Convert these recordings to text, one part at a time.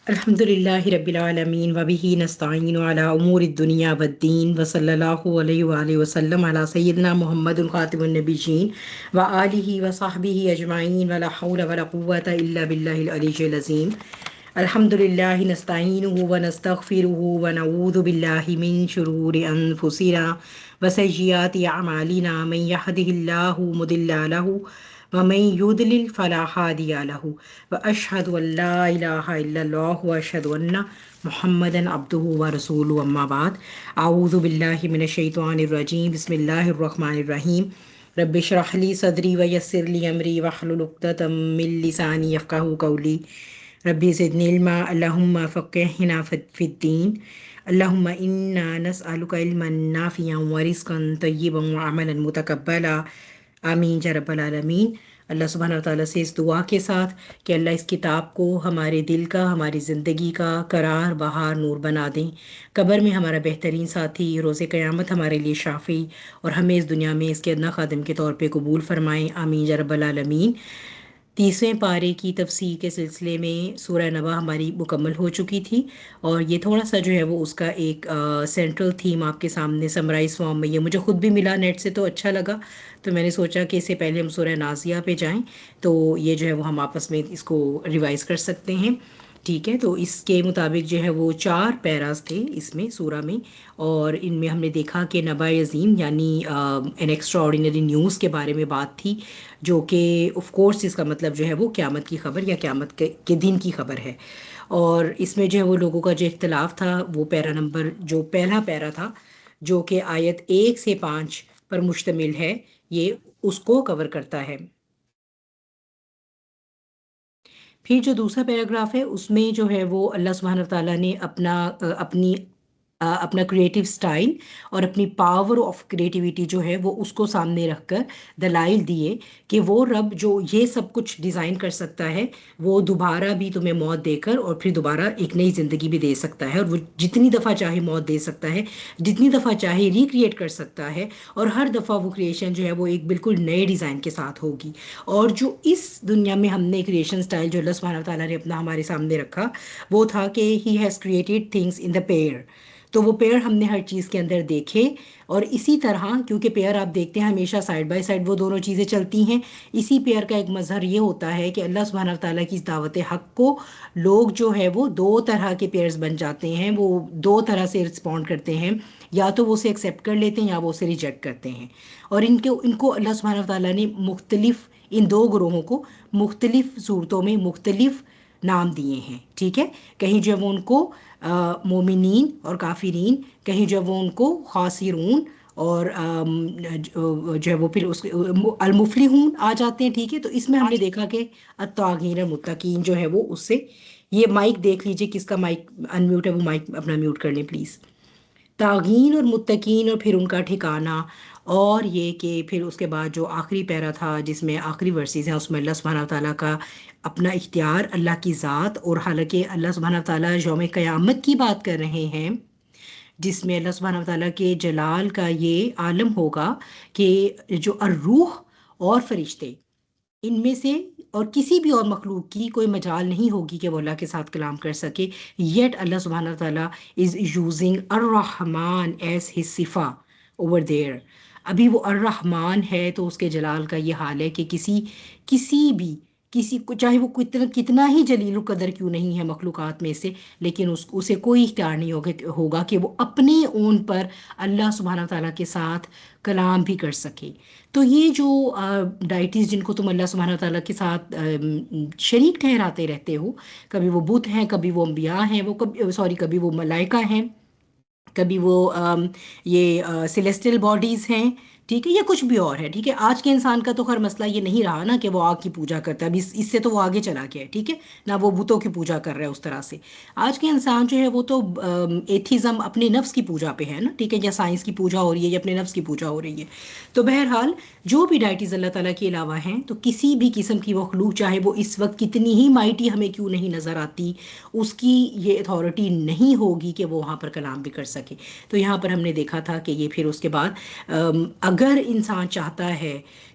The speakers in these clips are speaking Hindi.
अल्हम्दुलिल्लाहि रब्बिल आलमीन व बिही नस्तईनु अला उमूरिद दुनिया वद्दीन व सल्लल्लाहु अलैहि व आलिहि वसल्लम अला सय्यिदिना मुहम्मदिन खातिमुन नबिय्यीन व आलिहि व सहबिहि अजमाइन व ला हौला व ला कुव्वता इल्ला बिल्लाहिल अलिय्यिल अज़ीम। अल्हम्दुलिल्लाहि नस्तईनुहु व नस्तगफिरुहु व नऊज़ु बिल्लाहि मिन शुरूरि अनफुसिना व सय्यिआति अमालिना मन यहदिहिल्लाहु मुदिल्ल लहु व मन युद्लिल फला हादिय लहु व अशहदु अल्ला इलाहा इल्लल्लाहु व अशहदु अन्ना मुहम्मदन अब्दुहु व रसूलुहु अम्मा बाद। आऊज़ु बिल्लाहि मिनश शैतानिर रजीम बिस्मिल्लाहिर रहमानिर रहीम। रब्बि इश्रह ली सदरी व यस्सिर ली अमरी वहलुल उक़्दतम मिन लिसानी यफ़क़हू क़ौली। रब्बी ज़िदनी इल्मा अल्लाहुम्मा फ़क़्हिना फ़िद्दीन। अल्लाहुम्मा इन्ना नस्अलुका इल्मन नाफ़िअन व रिज़्क़न तय्यिबन व अमलन मुतक़ब्बला। आमीन या रब्बल आलमीन। अल्लाह सुब्हानहू व तआला से इस दुआ के साथ कि अल्लाह इस किताब को हमारे दिल का, हमारी ज़िंदगी का करार बहार नूर बना दें, कब्र में हमारा बेहतरीन साथी, रोज़े क़यामत हमारे लिए शाफ़ी और हमें इस दुनिया में इसके अदना खादिम के तौर पे कबूल फ़रमाएँ। आमीन या रब्बल आलमीन। 30वें पारे की तफसीर के सिलसिले में सूरह नबा हमारी मुकम्मल हो चुकी थी और ये थोड़ा सा जो है वो उसका एक सेंट्रल थीम आपके सामने समराइज फॉर्म में ये मुझे ख़ुद भी मिला नेट से, तो अच्छा लगा। तो मैंने सोचा कि इससे पहले हम सूरह नाज़िया पे जाएं तो ये जो है वो हम आपस में इसको रिवाइज़ कर सकते हैं। ठीक है, तो इसके मुताबिक जो है वो 4 पैराज थे इसमें सूरा में और इनमें हमने देखा कि नबा अज़ीम यानी एन एक्स्ट्रा ऑर्डिनरी न्यूज़ के बारे में बात थी, जो कि ऑफ कोर्स इसका मतलब जो है वो क़यामत की ख़बर या क़यामत के दिन की ख़बर है। और इसमें जो है वो लोगों का जो इख्तलाफ था वो पैरा नंबर जो पहला पैरा था जो कि आयत 1 से 5 पर मुश्तमिल है, ये उसको कवर करता है। फिर जो दूसरा पैराग्राफ है उसमें जो है वो अल्लाह सुब्हानहू व तआला ने अपना क्रिएटिव स्टाइल और अपनी पावर ऑफ क्रिएटिविटी जो है वो उसको सामने रखकर दलाइल दिए कि वो रब जो ये सब कुछ डिज़ाइन कर सकता है, वो दोबारा भी तुम्हें मौत देकर और फिर दोबारा एक नई ज़िंदगी भी दे सकता है और वो जितनी दफ़ा चाहे मौत दे सकता है, जितनी दफ़ा चाहे रिक्रिएट कर सकता है और हर दफ़ा वो क्रिएशन जो है वो एक बिल्कुल नए डिज़ाइन के साथ होगी। और जो इस दुनिया में हमने क्रिएशन स्टाइल जो अल्लाह सुब्हानहू व तआला ने अपना हमारे सामने रखा वो था कि he has created things in the pair. तो वो पेयर हमने हर चीज़ के अंदर देखे और इसी तरह क्योंकि पेयर आप देखते हैं हमेशा साइड बाय साइड वो दोनों चीज़ें चलती हैं। इसी पेयर का एक मज़हर ये होता है कि अल्लाह सुब्हानहू व तआला की इस दावत हक़ को लोग जो है वो दो तरह के पेयर्स बन जाते हैं, वो दो तरह से रिस्पॉन्ड करते हैं, या तो वो उसे एक्सेप्ट कर लेते हैं या वो उसे रिजेक्ट करते हैं। और इनको अल्लाह सुब्हानहू व तआला ने मुख्तलिफ इन दो ग्रोहों को मुख्तलिफ सूरतों में मुख्तलिफ नाम दिए हैं। ठीक है, कहीं जो है वो उनको मोमिनीन और काफिरीन, कहीं जो है वो उनको खासिरून और जो है वो फिर उसके अलमुफलिहून आ जाते हैं। ठीक है, तो इसमें हमने देखा कि अत्तागीन और मुत्तकीन जो है वो उससे ये माइक देख लीजिए किसका माइक अनम्यूट है, वो माइक अपना म्यूट कर लें प्लीज़। तागीन और मुत्तकीन और फिर उनका ठिकाना और ये कि फिर उसके बाद जो आखिरी पैरा था जिसमें आखिरी वर्सेस हैं उसमें अल्लाह सुब्हानहू व तआला का अपना इख्तियार, अल्लाह की ज़ात, और हालांकि अल्लाह सुब्हानहू व तआला यौम क़यामत की बात कर रहे हैं जिसमें अल्लाह सुब्हानहू व तआला के जलाल का ये आलम होगा कि जो अर्रूह और फरिश्ते इनमें से और किसी भी और मखलूक की कोई मजाल नहीं होगी कि वो अल्लाह के साथ कलाम कर सके। येट अल्लाह सुब्हानहू व तआला इज़ यूजिंग अर्रहमान एज हिज सिफा ओवर देयर। अभी वो अर्रहमान है तो उसके जलाल का ये हाल है कि किसी भी किसी को चाहे वो कितना कितना ही जलील कदर क्यों नहीं है मखलूक़ात में से, लेकिन उसे कोई इख्तियार नहीं होगा कि वो अपने ओन पर अल्लाह सुब्हानहू व तआला के साथ कलाम भी कर सके। तो ये जो डाइटीज़ जिनको तुम अल्लाह सुब्हानहू व तआला के साथ शरीक ठहराते रहते हो, कभी वो बुत हैं, कभी वो अम्बिया हैं, वो कभी वो मलाइका हैं, कभी वो ये सेलेस्टियल बॉडीज़ हैं, ठीक है, या कुछ भी और है। ठीक है, आज के इंसान का तो खैर मसला ये नहीं रहा ना कि वो आग की पूजा करता है, अभी इससे तो वो आगे चला गया है। ठीक है ना, वो बुतों की पूजा कर रहा है उस तरह से। आज के इंसान जो है वो तो एथिज़म अपने नफ्स की पूजा पे है ना, ठीक है, या साइंस की पूजा हो रही है या अपने नफ्स की पूजा हो रही है। तो बहरहाल जो भी डाइटीज़ अल्लाह ताला के अलावा हैं, तो किसी भी किस्म की मखलूक चाहे वो इस वक्त कितनी ही माइटी हमें क्यों नहीं नज़र आती, उसकी ये अथॉरिटी नहीं होगी कि वो वहाँ पर कलाम भी कर सके। तो यहाँ पर हमने देखा था कि ये फिर उसके बाद अगर इंसान चाहता है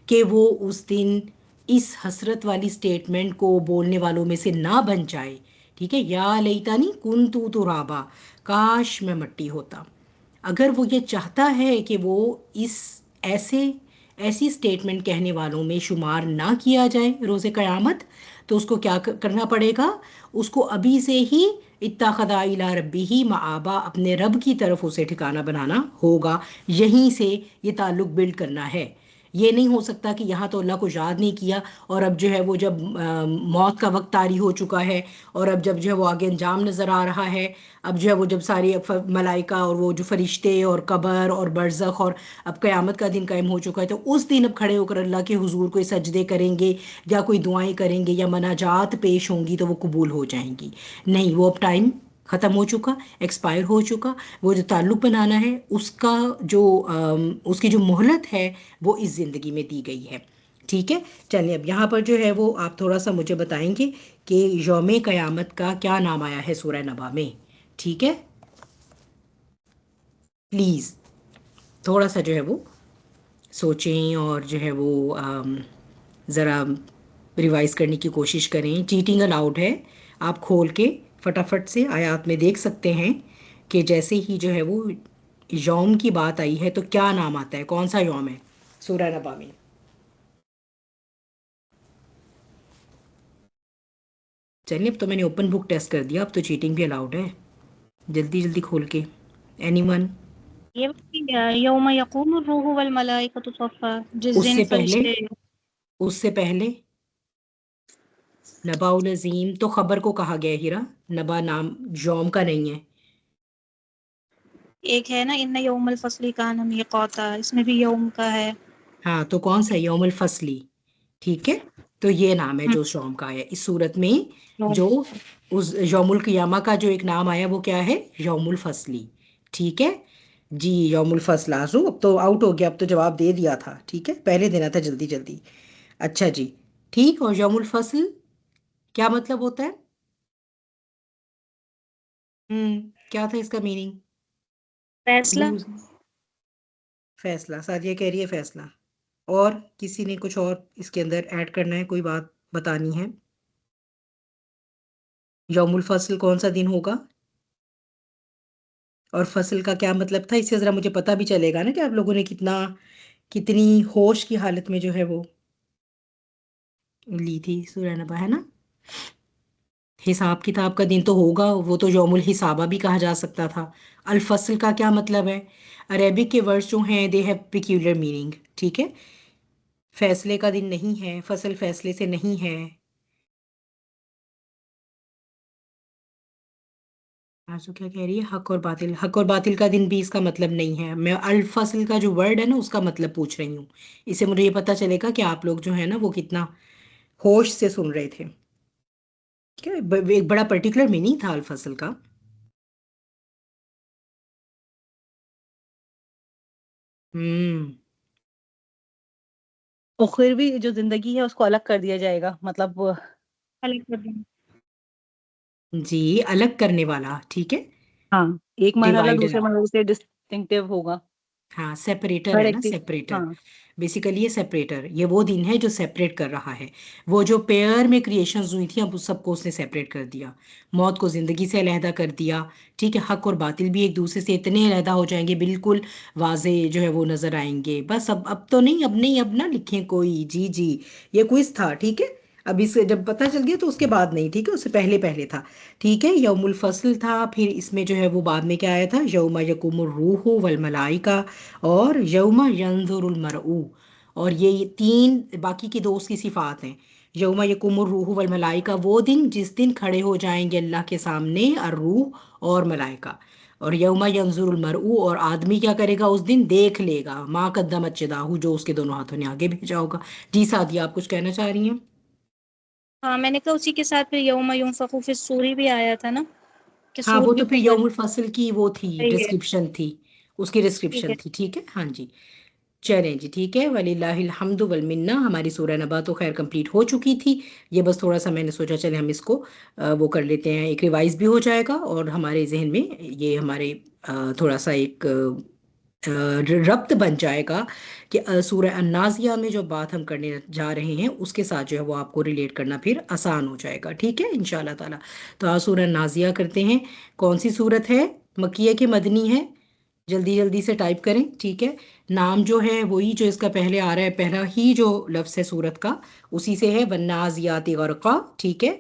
कि वो उस दिन इस हसरत वाली स्टेटमेंट को बोलने वालों में से ना बन जाए ठीक है, या लैतानी कुन्तु तुराबा, काश मैं मट्टी होता। अगर वो ये चाहता है कि वो इस ऐसे ऐसी स्टेटमेंट कहने वालों में शुमार ना किया जाए रोज़े क़यामत, तो उसको क्या करना पड़ेगा? उसको अभी से ही इत्तखज़ा इला रब्बिही मआबा, अपने रब की तरफ उसे ठिकाना बनाना होगा। यहीं से ये ताल्लुक़ बिल्ड करना है। ये नहीं हो सकता कि यहाँ तो अल्लाह को याद नहीं किया, और अब जो है वो जब मौत का वक्त तारी हो चुका है, और अब जब जो है वो आगे अंजाम नज़र आ रहा है, अब जो है वो जब सारी मलाइका और वो जो फरिश्ते और कबर और बरज़ख और अब क़यामत का दिन कायम हो चुका है, तो उस दिन अब खड़े होकर अल्लाह के हुजूर कोई सजदे करेंगे या कोई दुआएं करेंगे या मनाजात पेश होंगी तो वो कबूल हो जाएंगी? नहीं, वो अब टाइम ख़त्म हो चुका, एक्सपायर हो चुका। वो जो ताल्लुक़ बनाना है उसका जो उसकी जो मोहलत है वो इस ज़िंदगी में दी गई है। ठीक है, चलिए अब यहाँ पर जो है वो आप थोड़ा सा मुझे बताएंगे कि यौम क़यामत का क्या नाम आया है सूरह नबा में। ठीक है, प्लीज़ थोड़ा सा जो है वो सोचें और जो है वो ज़रा रिवाइज करने की कोशिश करें। चीटिंग अलाउड है। आप खोल के फटाफट से आयात में देख सकते हैं कि जैसे ही जो है वो यौम की बात आई है तो क्या नाम आता है, कौन सा यौम है सूरह नबा में। चलिए, अब तो मैंने ओपन बुक टेस्ट कर दिया, अब तो चीटिंग भी अलाउड है। जल्दी जल्दी खोल के, एनीवन। ये यौम यकूमुर रूहु वल मलाइकतु सफ़्फ़ा, जिस दिन उससे पहले, फरिश्ते। उससे पहले नबाउल अजीम तो खबर को कहा गया है हीरा, नबा नाम यौम का नहीं है। एक है ना इन्न यौमल फस्ली कान मीक़ाता, इसमें भी यौम का है। हाँ, तो कौन सा, यौमुल फसली। ठीक है, तो ये नाम है हम्म, जो शौम का है इस सूरत में। यौम। जो उस यौमुल क़ियामा का जो एक नाम आया वो क्या है? यौमुल फसली। ठीक है जी, यौमुल फसल। आजू अब तो आउट हो गया, अब तो जवाब दे दिया था। ठीक है, पहले देना था जल्दी जल्दी। अच्छा जी, ठीक। और यौमुल फसल क्या मतलब होता है? क्या था इसका मीनिंग? फैसला। क्लूज। फैसला, सादिया कह रही है फैसला। और किसी ने कुछ और इसके अंदर ऐड करना है, कोई बात बतानी है? यौमुल फसल कौन सा दिन होगा, और फसल का क्या मतलब था? इससे ज़रा मुझे पता भी चलेगा ना कि आप लोगों ने कितना, कितनी होश की हालत में जो है वो ली थी सूरह नबा, है ना। हिसाब किताब का दिन तो होगा, वो तो यौमुल हिसाबा भी कहा जा सकता था। अल फसल का क्या मतलब है? अरेबिक के वर्ड्स जो हैं दे हैव पिक्यूलर मीनिंग। ठीक है, फैसले का दिन नहीं है, फसल फैसले से नहीं है। आंसू क्या कह रही है? हक और बातिल, हक और बातिल का दिन भी इसका मतलब नहीं है। मैं अल फसल का जो वर्ड है ना उसका मतलब पूछ रही हूँ। इससे मुझे ये पता चलेगा कि आप लोग जो है ना वो कितना होश से सुन रहे थे। क्या एक बड़ा पर्टिकुलर मीनिंग था अल फसल का। हम्म। और फिर भी जो जिंदगी है उसको अलग कर दिया जाएगा, मतलब अलग कर देना। जी, अलग करने वाला। ठीक है, हाँ, एक मरहला डिवाइडर। दूसरे मरहले से डिस्टिंक्टिव होगा। हाँ, सेपरेटर हर है एक ना, चीज। सेपरेटर। हाँ। बेसिकली ये सेपरेटर, ये वो दिन है जो सेपरेट कर रहा है। वो जो पेयर में क्रिएशंस हुई थी अब उस सबको उसने सेपरेट कर दिया। मौत को जिंदगी से अलहदा कर दिया। ठीक है, हक और बातिल भी एक दूसरे से इतने अलहदा हो जाएंगे, बिल्कुल वाजे जो है वो नजर आएंगे। बस अब तो नहीं, अब नहीं, अब ना लिखें कोई। जी जी, ये क्विज था। ठीक है, अब इसे जब पता चल गया तो उसके बाद नहीं, ठीक है, उससे पहले पहले था। ठीक है, यौमुल फसल था, फिर इसमें जो है वो बाद में क्या आया था? यौमा यकुमुर रूहु वल मलाइका, और यौमा यंजुरुल मरऊ। और ये तीन बाकी की दो उसकी सिफात हैं। यौमा यकुमुर रूह वल मलाइका, वो दिन जिस दिन खड़े हो जाएंगे अल्लाह के सामने और रूह और मलाइका। और यौमा यंजुरुल मरऊ, और आदमी क्या करेगा उस दिन? देख लेगा माँ कद्दमत यदाहू, जो उसके दोनों हाथों ने आगे भेजा होगा। जी सादिया, आप कुछ कहना चाह रही हैं? हाँ, मैंने कहा उसी के साथ फिर यौम युनफखु फिस सूरी भी आया था ना, कि हाँ, सूर वो भी तो फिर फूका यौमुल फसल की वो थी, जाएगी है। डिस्क्रिप्शन थी। उसकी ठीक डिस्क्रिप्शन है। थी। ठीक है, हाँ जी। चलें जी, ठीक है, वलिल्लाहिल हम्दु वल मिन्ना। हमारी सूरह नबा तो खैर कंप्लीट हो चुकी थी। ये बस थोड़ा सा मैंने सोचा चले हम इसको वो कर लेते हैं, एक रिवाइज भी हो जाएगा और हमारे जहन में ये हमारे थोड़ा सा एक रब्त बन जाएगा कि सूरह अन्नाज़िया में जो बात हम करने जा रहे हैं उसके साथ जो है वो आपको रिलेट करना फिर आसान हो जाएगा। ठीक है इंशाल्लाह ताला। तो आज सूरह अन्नाज़िया करते हैं। कौन सी सूरत है? मक्किया की मदनी है? जल्दी जल्दी से टाइप करें। ठीक है, नाम जो है वही जो इसका पहले आ रहा है, पहला ही जो लफ्ज़ है सूरत का उसी से है, वन्नाज़ियाति ग़र्क़ा। ठीक है,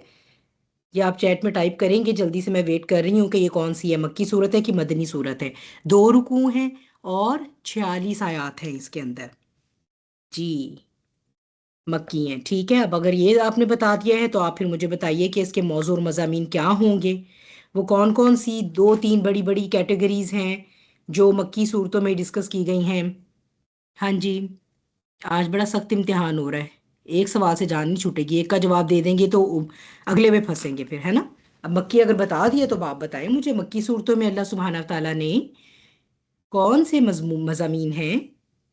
ये आप चैट में टाइप करेंगे जल्दी से, मैं वेट कर रही हूँ कि ये कौन सी है, मक्की सूरत है कि मदनी सूरत है। 2 रुकू हैं और 46 आयात है इसके अंदर जी, मक्की हैं। ठीक है, अब अगर ये आपने बता दिया है तो आप फिर मुझे बताइए कि इसके मौजू और मज़ामीन क्या होंगे। वो कौन कौन सी 2-3 बड़ी बड़ी कैटेगरीज हैं जो मक्की सूरतों में डिस्कस की गई हैं। हाँ जी, आज बड़ा सख्त इम्तिहान हो रहा है, एक सवाल से जान नहीं छूटेगी, एक का जवाब दे देंगे तो अगले में फंसेंगे फिर, है ना। अब मक्की अगर बता दिए तो आप बताएं मुझे, मक्की सूरतों में अल्लाह सुब्हानहू तआला ने कौन से मज़ामीन हैं?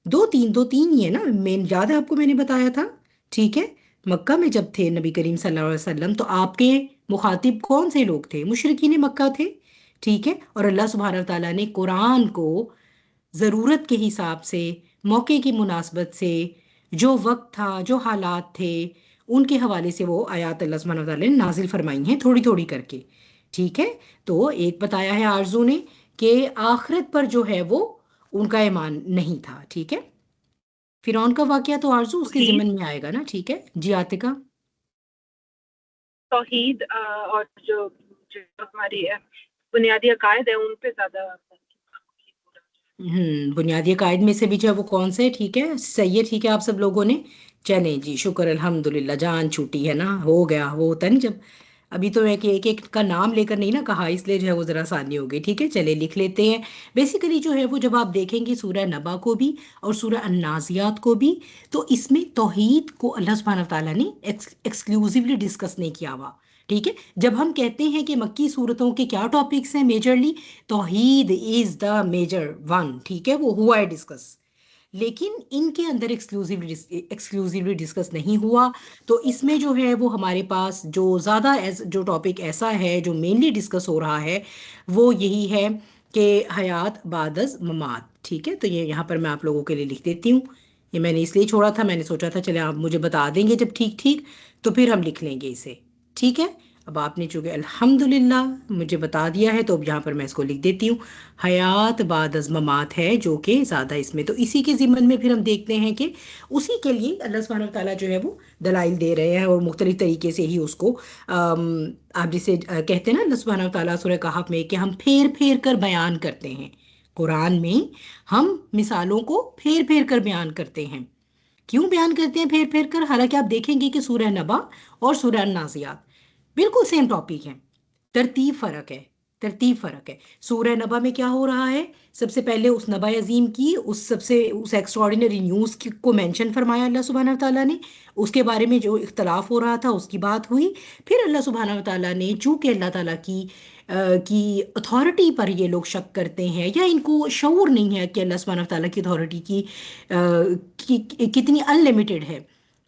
दो तीन ही है ना, मेन याद है आपको मैंने बताया था। ठीक है, मक्का में जब थे नबी करीम सल्लल्लाहु अलैहि वसल्लम तो आपके मुखातिब कौन से लोग थे? मुशरिकीन मक्का थे। ठीक है, और अल्लाह सुब्हानहू तआला ने कुरान को ज़रूरत के हिसाब से, मौके की मुनासबत से, जो वक्त था, जो हालात थे, उनके हवाले से वो आयात अल्लाह सुब्हानहू तआला ने नाजिल फरमाई हैं थोड़ी थोड़ी करके। ठीक है, तो एक बताया है आरजू ने कि आखिरत पर जो है वो उनका ईमान नहीं था। ठीक है, फिरौन का वाकया तो आरजू उसके तौहीद जिम्मन में आएगा ना। ठीक है जी आतिका। तौहीद और जो जो हमारी बुनियादी अकायद है उन पे ज्यादा। बुनियादी कायद में से भी जो है वो कौन से? ठीक है, सही है। ठीक है, आप सब लोगों ने, चलें जी, शुक्र अल्हम्दुलिल्लाह, जान छूटी है ना, हो गया। वो होता नहीं जब, अभी तो मैं कि एक एक का नाम लेकर नहीं ना कहा, इसलिए जो है वो ज़रा आसानी हो गई। ठीक है, चले लिख लेते हैं। बेसिकली जो है वो जब आप देखेंगे सूरह नबा को भी और सूरह अन्नाज़ियात को भी, तो इसमें तौहीद को अल्लाह सुब्हानहू तआला ने एक्सक्लूसिवली डिस्कस नहीं किया हुआ। ठीक है, जब हम कहते हैं कि मक्की सूरतों के क्या टॉपिक्स हैं majorly, Towhid is the major one. ठीक है, वो हुआ है डिस्कस, लेकिन इनके अंदर एक्सक्लूसिवली डिस्कस नहीं हुआ। तो इसमें जो है वो हमारे पास जो ज़्यादा जो टॉपिक ऐसा है जो मेनली डिस्कस हो रहा है वो यही है कि हयात बादज ममात। ठीक है, तो ये यहाँ पर मैं आप लोगों के लिए लिख देती हूँ। ये मैंने इसलिए छोड़ा था, मैंने सोचा था चले आप मुझे बता देंगे जब ठीक ठीक, तो फिर हम लिख लेंगे इसे। ठीक है, अब आपने चूंकि अल्हम्दुलिल्लाह मुझे बता दिया है तो अब यहाँ पर मैं इसको लिख देती हूँ। हयात बाद अज़ ममात है जो कि ज़्यादा इसमें, तो इसी के ज़िम्मन में फिर हम देखते हैं कि उसी के लिए अल्लाह सुब्हानहू तआला जो है वो दलाइल दे रहे हैं और मुख्तलिफ तरीके से ही उसको आप जिसे कहते हैं ना, अल्लाह सुब्हानहू तआला सूरह कहफ में कि हम फेर फेर कर बयान करते हैं, कुरान में हम मिसालों को फेर फेर कर बयान करते हैं। क्यों बयान करते हैं फेर फेर कर? हालांकि आप देखेंगे कि सूरह नबा और सूरह नाज़ियात बिल्कुल सेम टॉपिक है, तरतीब फ़र्क है, तरतीब फ़र्क है। सूरह नबा में क्या हो रहा है? सबसे पहले उस नबा अजीम की, उस एक्स्ट्रॉर्डिनरी न्यूज़ की को मेंशन फरमाया अल्लाह सुब्हानहू तआला ने, उसके बारे में जो इख्तलाफ हो रहा था उसकी बात हुई। फिर अल्लाह सुब्हानहू तआला ने, चूँकि अल्लाह ताला की अथॉरिटी पर ये लोग शक करते हैं या इनको शऊर नहीं है कि अल्लाह सुब्हानहू तआला की अथॉरिटी कितनी अनलिमिटेड है,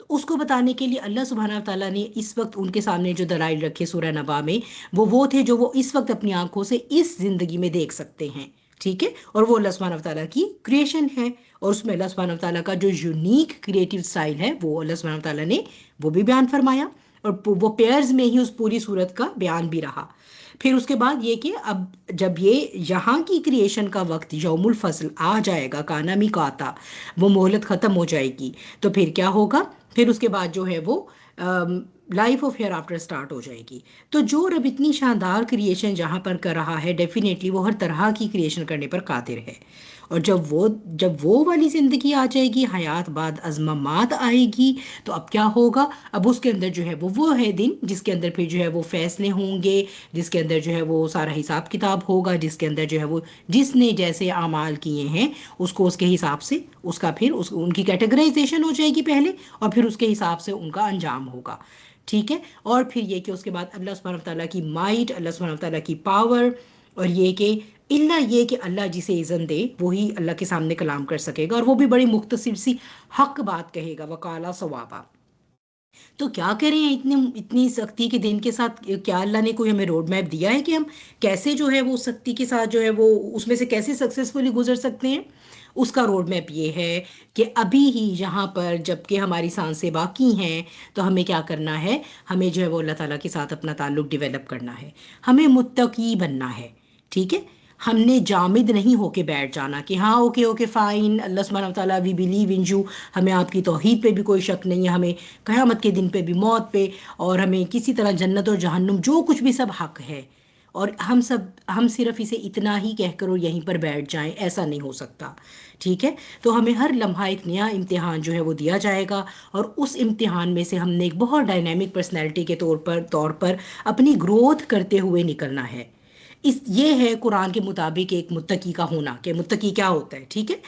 तो उसको बताने के लिए अल्लाह सुब्हानहू तआला ने इस वक्त उनके सामने जो दलाइल रखे सूरह नबा में, वो थे जो वो इस वक्त अपनी आंखों से इस जिंदगी में देख सकते हैं। ठीक है, और वो अल्लाह सुब्हानहू तआला की क्रिएशन है, और उसमें अल्लाह सुब्हानहू तआला का जो यूनिक क्रिएटिव स्टाइल है वो अल्लाह सुब्हानहू तआला ने वो भी बयान फरमाया, और वो पेयर्स में ही उस पूरी सूरत का बयान भी रहा। फिर उसके बाद ये कि अब जब ये यहाँ की क्रिएशन का वक्त यौमुल फसल आ जाएगा, कानामी का आता, वो मोहलत ख़त्म हो जाएगी, तो फिर क्या होगा? फिर उसके बाद जो है वो life of hereafter start हो जाएगी। तो जो रब इतनी शानदार क्रिएशन जहाँ पर कर रहा है, डेफिनेटली वो हर तरह की क्रिएशन करने पर कादिर है। और जब वो वाली ज़िंदगी आ जाएगी, हयात बाद अज़ममात आएगी, तो अब क्या होगा? अब उसके अंदर जो है वो है दिन जिसके अंदर फिर जो है वो फैसले होंगे, जिसके अंदर जो है वो सारा हिसाब किताब होगा, जिसके अंदर जो है वो जिसने जैसे आमाल किए हैं उसको उसके हिसाब से उसका फिर उनकी कैटेगराइजेशन हो जाएगी पहले, और फिर उसके हिसाब से उनका अंजाम होगा। ठीक है, और फिर ये कि उसके बाद अल्लाह सुब्हानहू तआला की माइट, अल्लाह सुब्हानहू तआला की पावर, और ये कि इल्ला ये कि अल्लाह जिसे इज़्ज़त दे वही अल्लाह के सामने कलाम कर सकेगा, और वो भी बड़ी मुख्तसर सी हक बात कहेगा, वकाला सवाबा। तो क्या करें इतने इतनी सख्ती के दिन के साथ? क्या अल्लाह ने कोई हमें रोड मैप दिया है कि हम कैसे जो है वो सख्ती के साथ जो है वो उसमें से कैसे सक्सेसफुली गुजर सकते हैं? उसका रोड मैप ये है कि अभी ही यहाँ पर जबकि हमारी सांसें बाकी हैं, तो हमें क्या करना है? हमें जो है वो अल्लाह ताला के साथ अपना ताल्लुक डेवलप करना है, हमें मुत्तकी बनना है। ठीक है, हमने जामिद नहीं होके बैठ जाना कि हाँ ओके ओके फ़ाइन, अल्लाह सुब्हानहू व तआला वी बिलीव इन यू, हमें आपकी तौहीद पे भी कोई शक नहीं है, हमें क़यामत के दिन पे भी, मौत पे, और हमें किसी तरह जन्नत और जहन्नुम जो कुछ भी सब हक है, और हम सिर्फ इसे इतना ही कहकर और यहीं पर बैठ जाएं, ऐसा नहीं हो सकता। ठीक है, तो हमें हर लम्हा एक नया इम्तिहान जो है वो दिया जाएगा, और उस इम्तिहान में से हमने एक बहुत डायनेमिक पर्सनैलिटी के तौर पर अपनी ग्रोथ करते हुए निकलना है। ये है कुरान के मुताबिक एक मुत्तकी का होना, कि मुत्तकी क्या होता है। ठीक है,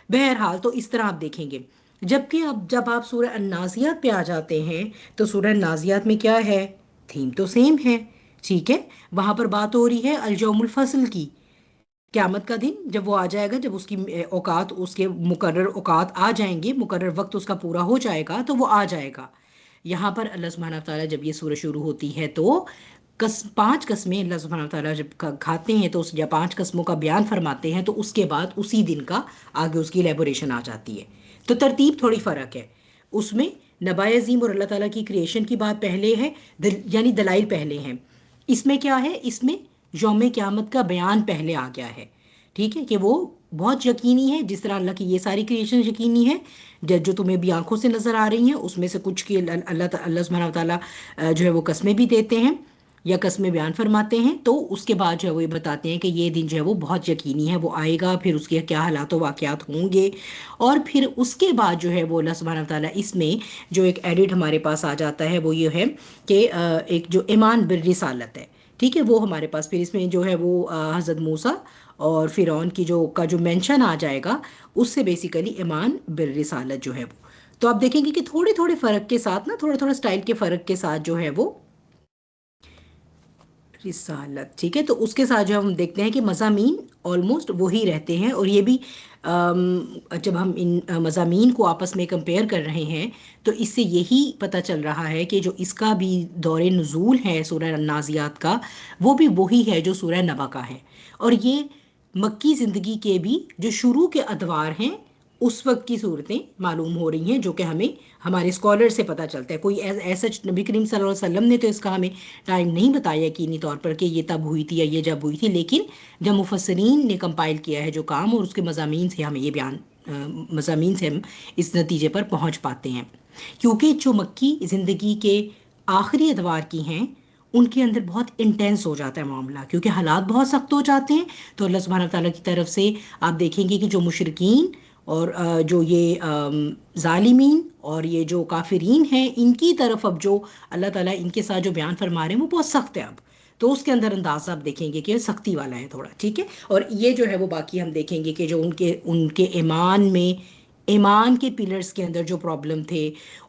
बहरहाल तो इस तरह आप देखेंगे। जबकि अब जब आप सूरह अन्नाज़ियात पे आ जाते हैं, तो सूरह अन्नाज़ियात में क्या है? थीम तो सेम है। ठीक है, वहाँ पर बात हो रही है अलजौमुल फ़स्ल की, क़यामत का दिन जब वो आ जाएगा, जब उसकी औकात, उसके मुकर्रर औकात आ जाएंगे, मुकर्रर वक्त उसका पूरा हो जाएगा, तो वो आ जाएगा। यहाँ पर अल्लाह सुब्हानहू व तआला जब ये सूरह शुरू होती है, तो 5 कस्में अल्लाह सुब्हानहू व तआला जब खाते हैं, तो उस जब 5 कस्मों का बयान फरमाते हैं, तो उसके बाद उसी दिन का आगे उसकी एलेबोरेशन आ जाती है। तो तरतीब थोड़ी फ़र्क है उसमें। नबाए अज़ीम और अल्लाह ताला की क्रिएशन की बात पहले है, यानी दलाइल पहले हैं। इसमें क्या है? इसमें यौम क़यामत का बयान पहले आ गया है। ठीक है, कि वो बहुत यकीनी है, जिस तरह अल्लाह की ये सारी क्रिएशन यकीनी है, जो तुम्हें भी आंखों से नज़र आ रही हैं, उसमें से कुछ की अल्लाह सुब्हानहू व तआला जो है वो कस्में भी देते हैं या कस्में बयान फरमाते हैं। तो उसके बाद जो है वो ये बताते हैं कि ये दिन जो है वो बहुत यकीनी है, वो आएगा, फिर उसके क्या हालात वाक़यात होंगे। और फिर उसके बाद जो है वो अल्लाह सुब्हानहू व तआला इसमें जो एक एडिट हमारे पास आ जाता है, वो ये है कि एक जो ईमान बिर रिसालत है, ठीक है, वो हमारे पास फिर इसमें जो है वो हज़रत मूसा और फ़िरौन की जो मेंशन आ जाएगा, उससे बेसिकली ईमान बिर रिसालत जो है वो। तो आप देखेंगे कि थोड़े थोड़े फ़र्क के साथ ना, थोड़ा थोड़ा स्टाइल के फ़र्क के साथ जो है वो रिसालत, ठीक है, तो उसके साथ जो हम देखते हैं कि मज़ामीन ऑलमोस्ट वही रहते हैं। और ये भी जब हम इन मज़ामीन को आपस में कंपेयर कर रहे हैं, तो इससे यही पता चल रहा है कि जो इसका भी दौरे नुज़ूल है सूरह नाज़ियात का, वो भी वही है जो सूरह नबा का है। और ये मक्की ज़िंदगी के भी जो शुरू के अदवार हैं, उस वक्त की सूरतें मालूम हो रही हैं, जो कि हमें हमारे स्कॉलर से पता चलता है। कोई ऐसा नबी करीम सल्लल्लाहु अलैहि वसल्लम ने तो इसका हमें टाइम नहीं बताया यकीनी तौर पर कि ये तब हुई थी या ये जब हुई थी, लेकिन जब मुफस्सिरीन ने कंपाइल किया है जो काम, और उसके मज़ामीन से हमें ये बयान, मज़ामीन से हम इस नतीजे पर पहुँच पाते हैं। क्योंकि जो मक्की ज़िंदगी के आखिरी अदवार की हैं, उनके अंदर बहुत इंटेंस हो जाता है मामला, क्योंकि हालात बहुत सख्त हो जाते हैं। तो अल्लाह सुब्हानहू व तआला की तरफ से आप देखेंगे कि जो मुशरिकीन और जो ये ज़ालिमीन और ये जो काफिरीन हैं, इनकी तरफ अब जो अल्लाह ताला इनके साथ जो बयान फरमा रहे हैं, वो बहुत सख्त है अब। तो उसके अंदर अंदाज़ा आप देखेंगे कि सख्ती वाला है थोड़ा। ठीक है, और ये जो है वो बाकी हम देखेंगे कि जो उनके उनके ईमान में, ईमान के पिलर्स के अंदर जो प्रॉब्लम थे,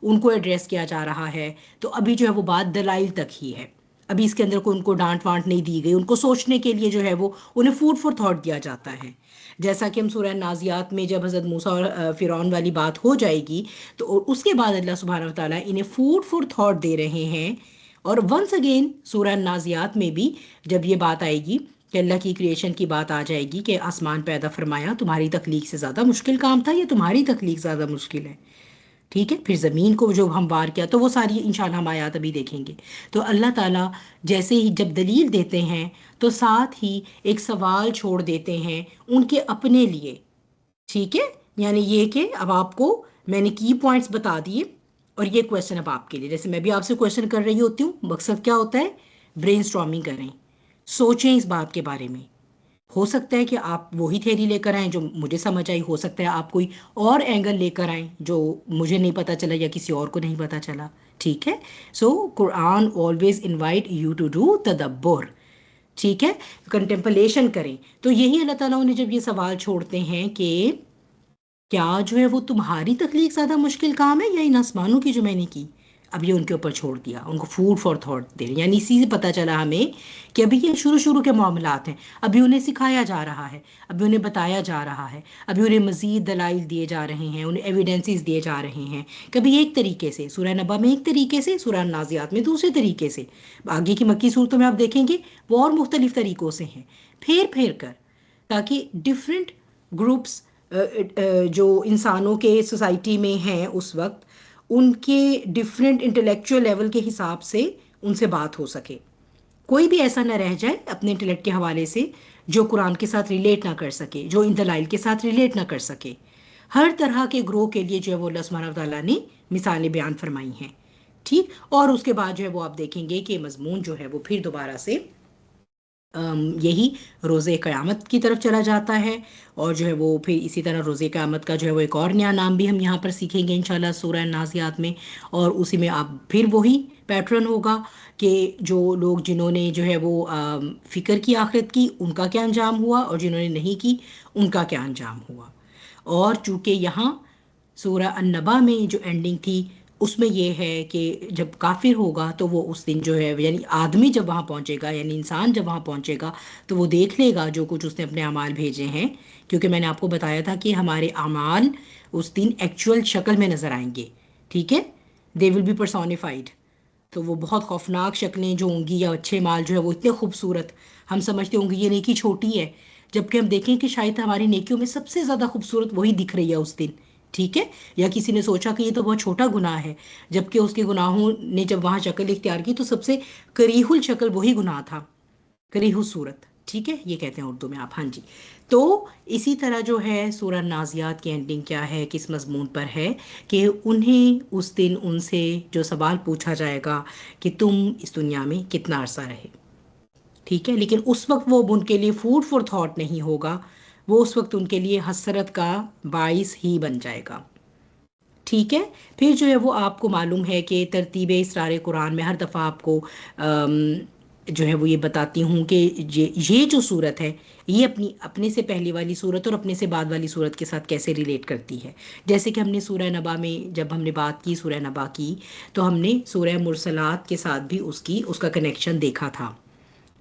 उनको एड्रेस किया जा रहा है। तो अभी जो है वो बात दलाइल तक ही है, अभी इसके अंदर कोई उनको डांट वांट नहीं दी गई, उनको सोचने के लिए जो है वो उन्हें फूड फॉर थॉट दिया जाता है। जैसा कि हम सूरह नाज़ियात में जब हज़रत मूसा और फ़िरौन वाली बात हो जाएगी, तो उसके बाद अल्लाह सुब्हानहू व तआला इन्हें फूड फॉर थॉट दे रहे हैं। और वंस अगेन सूरह नाज़ियात में भी जब ये बात आएगी कि अल्लाह की क्रिएशन की बात आ जाएगी कि आसमान पैदा फरमाया, तुम्हारी तख्लीक से ज़्यादा मुश्किल काम था, या तुम्हारी तख्लीक ज़्यादा मुश्किल है। ठीक है, फिर ज़मीन को जो हम वार किया, तो वो सारी इंशाल्लाह हम आयात अभी देखेंगे। तो अल्लाह ताला जैसे ही जब दलील देते हैं, तो साथ ही एक सवाल छोड़ देते हैं उनके अपने लिए। ठीक है, यानी ये कि अब आपको मैंने की पॉइंट्स बता दिए, और ये क्वेश्चन अब आपके लिए, जैसे मैं भी आपसे क्वेश्चन कर रही होती हूँ, मकसद क्या होता है? ब्रेनस्टॉर्मिंग करें, सोचें इस बात के बारे में। हो सकता है कि आप वही थ्योरी लेकर आएँ जो मुझे समझ आई, हो सकता है आप कोई और एंगल लेकर आएँ जो मुझे नहीं पता चला या किसी और को नहीं पता चला। ठीक है, so Quran always invite you to do तदब्बुर। ठीक है, कंटेम्पलेशन करें। तो यही अल्लाह ताला उन्हें जब ये सवाल छोड़ते हैं कि क्या जो है वो तुम्हारी तख्लीक ज़्यादा मुश्किल काम है या इन आसमानों की जो मैंने की, अब ये उनके ऊपर छोड़ दिया, उनको फूड फॉर थॉट दे रहे, यानी इसी से पता चला हमें कि अभी ये शुरू शुरू के मामलात हैं, अभी उन्हें सिखाया जा रहा है, अभी उन्हें बताया जा रहा है, अभी उन्हें मज़ीद दलाइल दिए जा रहे हैं, उन्हें एविडेंसेस दिए जा रहे हैं, कभी एक तरीके से सूरह नबा में, एक तरीके से सूरह नाज़ियात में दूसरे तरीके से, आगे की मक्की सूरतों में आप देखेंगे वो और मुख्तलिफ तरीक़ों से हैं, फेर फेर कर, ताकि डिफरेंट ग्रुप्स जो इंसानों के सोसाइटी में हैं उस वक्त, उनके डिफरेंट इंटेलेक्चुअल लेवल के हिसाब से उनसे बात हो सके, कोई भी ऐसा ना रह जाए अपने इंटेलेक्ट के हवाले से जो कुरान के साथ रिलेट ना कर सके, जो इन दलाइल के साथ रिलेट ना कर सके। हर तरह के ग्रोह के लिए जो है वो अल्लाह सुब्हानहू व तआला ने मिसालें बयान फरमाई हैं, ठीक। और उसके बाद जो है वो आप देखेंगे कि मजमून जो है वो फिर दोबारा से यही रोज़े क़यामत की तरफ चला जाता है, और जो है वो फिर इसी तरह रोज़े क़यामत का जो है वो एक और नया नाम भी हम यहाँ पर सीखेंगे इंशाल्लाह सूरह नाज़ियात में, और उसी में आप फिर वही पैटर्न होगा कि जो लोग जिन्होंने जो है वो फ़िक्र की आखिरत की उनका क्या अंजाम हुआ, और जिन्होंने नहीं की उनका क्या अंजाम हुआ। और चूँकि यहाँ सूरह अन-नबा में जो एंडिंग थी उसमें ये है कि जब काफिर होगा तो वो उस दिन जो है, यानी आदमी जब वहाँ पहुँचेगा, यानी इंसान जब वहाँ पहुँचेगा तो वो देख लेगा जो कुछ उसने अपने अमाल भेजे हैं, क्योंकि मैंने आपको बताया था कि हमारे अमाल उस दिन एक्चुअल शक्ल में नज़र आएंगे, ठीक है, दे विल बी पर्सोनिफाइड। तो वो बहुत खौफनाक शक्लें जो होंगी, या अच्छे माल जो है वो इतने खूबसूरत, हम समझते होंगे ये नेकी छोटी है, जबकि हम देखें कि शायद हमारी नेकियों में सबसे ज़्यादा खूबसूरत वही दिख रही है उस दिन, ठीक है। या किसी ने सोचा कि ये तो बहुत छोटा गुनाह है, जबकि उसके गुनाहों ने जब वहाँ शक्ल इख्तियार की तो सबसे करीहुल शक्ल वही गुनाह था, करीहु सूरत, ठीक है, ये कहते हैं उर्दू में आप, हाँ जी। तो इसी तरह जो है सूरह नाज़ियात की एंडिंग क्या है, किस मजमून पर है, कि उन्हें उस दिन उनसे जो सवाल पूछा जाएगा कि तुम इस दुनिया में कितना अरसा रहे, ठीक है, लेकिन उस वक्त वो उनके लिए फूड फॉर थॉट नहीं होगा, वो उस वक्त उनके लिए हसरत का बाइस ही बन जाएगा, ठीक है। फिर जो है वो आपको मालूम है कि तरतीब इसरार कुरान में हर दफ़ा आपको जो है वो ये बताती हूँ कि ये जो सूरत है ये अपने से पहले वाली सूरत और अपने से बाद वाली सूरत के साथ कैसे रिलेट करती है। जैसे कि हमने सूरह नबा में जब हमने बात की सूरह नबा की, तो हमने सूरह मुरसलात के साथ भी उसका कनेक्शन देखा था,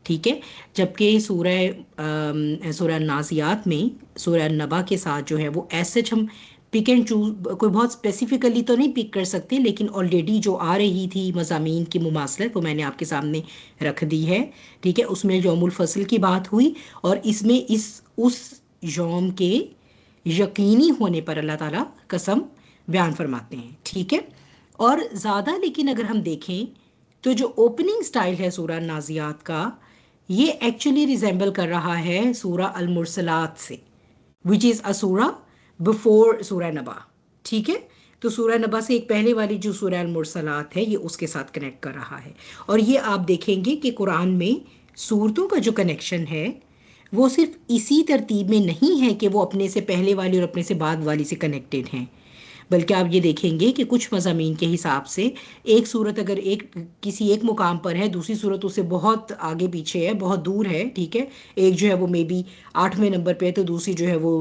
ठीक है। जबकि सूरह नाज़ियात में सूरह नबा के साथ जो है वो ऐसे हम पिक एंड चूज कोई बहुत स्पेसिफिकली तो नहीं पिक कर सकते, लेकिन ऑलरेडी जो आ रही थी मज़ामीन की मुमासलत वो मैंने आपके सामने रख दी है, ठीक है। उसमें यौमुल फ़स्ल की बात हुई, और इसमें उस यौम के यकीनी होने पर अल्लाह ताला कसम बयान फरमाते हैं, ठीक है। और ज़्यादा लेकिन अगर हम देखें तो जो ओपनिंग स्टाइल है सूरह नाज़ियात का, ये एक्चुअली रिजेंबल कर रहा है सूरह अल मुरसलात से, विच इज़ अ सूरह बिफोर सूरह नबा, ठीक है। तो सूरह नबा से एक पहले वाली जो सूरह अल मुरसलात है ये उसके साथ कनेक्ट कर रहा है। और ये आप देखेंगे कि कुरान में सूरतों का जो कनेक्शन है वो सिर्फ इसी तरतीब में नहीं है कि वो अपने से पहले वाली और अपने से बाद वाली से कनेक्टेड हैं, बल्कि आप ये देखेंगे कि कुछ मज़ामीन के हिसाब से एक सूरत अगर किसी एक मुकाम पर है, दूसरी सूरत उससे बहुत आगे पीछे है, बहुत दूर है, ठीक है। एक जो है वो मे बी 8वें नंबर पे है तो दूसरी जो है वो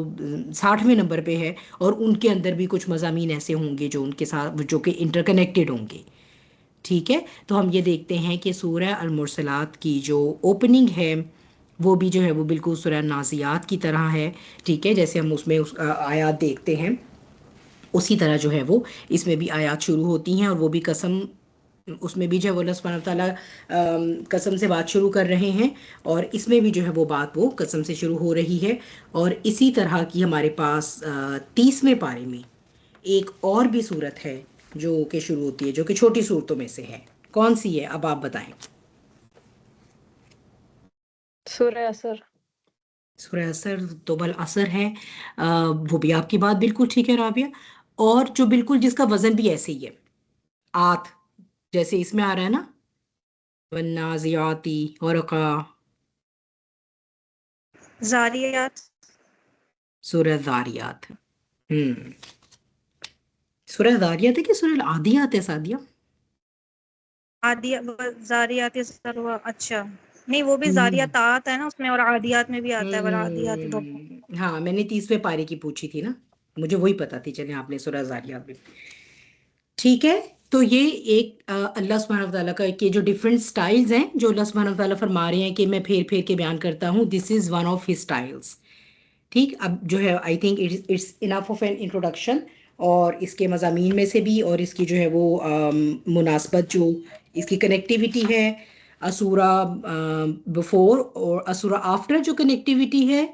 60वें नंबर पे है, और उनके अंदर भी कुछ मज़ामीन ऐसे होंगे जो उनके साथ जो कि इंटरकनेक्टेड होंगे, ठीक है। तो हम ये देखते हैं कि सूरह अल मुरसलात की जो ओपनिंग है वो भी जो है वो बिल्कुल सूरह नाज़ियात की तरह है, ठीक है। जैसे हम उसमें आयात देखते हैं उसी तरह जो है वो इसमें भी आयात शुरू होती हैं, और वो भी कसम, उसमें भी जो है वो अल्लाह सुब्हानहू व तआला कसम से बात शुरू कर रहे हैं, और इसमें भी जो है वो बात वो कसम से शुरू हो रही है। और इसी तरह की हमारे पास 30वें पारे में एक और भी सूरत है जो कि शुरू होती है, जो कि छोटी सूरतों में से है। कौन सी है, अब आप बताएं। सूरह असर। सूरह असर तो बल असर है, वो भी आपकी बात बिल्कुल ठीक है राबिया। और जो बिल्कुल जिसका वजन भी ऐसे ही है, आत, जैसे इसमें आ रहा है ना, वन्नाज़ियाती गरक़ा, जारियात। सूरह ज़ारियात। हम्म सूरह ज़ारियात है कि सूरह आदियात है सादिया? जारियात सरवा, अच्छा नहीं, वो भी हम्म जारियातात है ना उसमें, और आदियात में भी आता है, और आदियात दोनों। हाँ, मैंने 30वें पारे की पूछी थी ना, मुझे वही पता थी, चले आपने सूरह ज़ारियात भी, ठीक है। तो ये एक अल्लाह सुब्हानहू व तआला का के जो डिफरेंट स्टाइल्स हैं जो अल्लाह सुब्हानहू व तआला फरमा रहे हैं कि मैं फेर फेर के बयान करता हूँ, this is one of his styles. ठीक, अब जो है I think it's enough of an introduction, और इसके मज़ामीन में से भी और इसकी जो है वो मुनासबत, जो इसकी कनेक्टिविटी है असूरा बिफोर और असूरा आफ्टर, जो कनेक्टिविटी है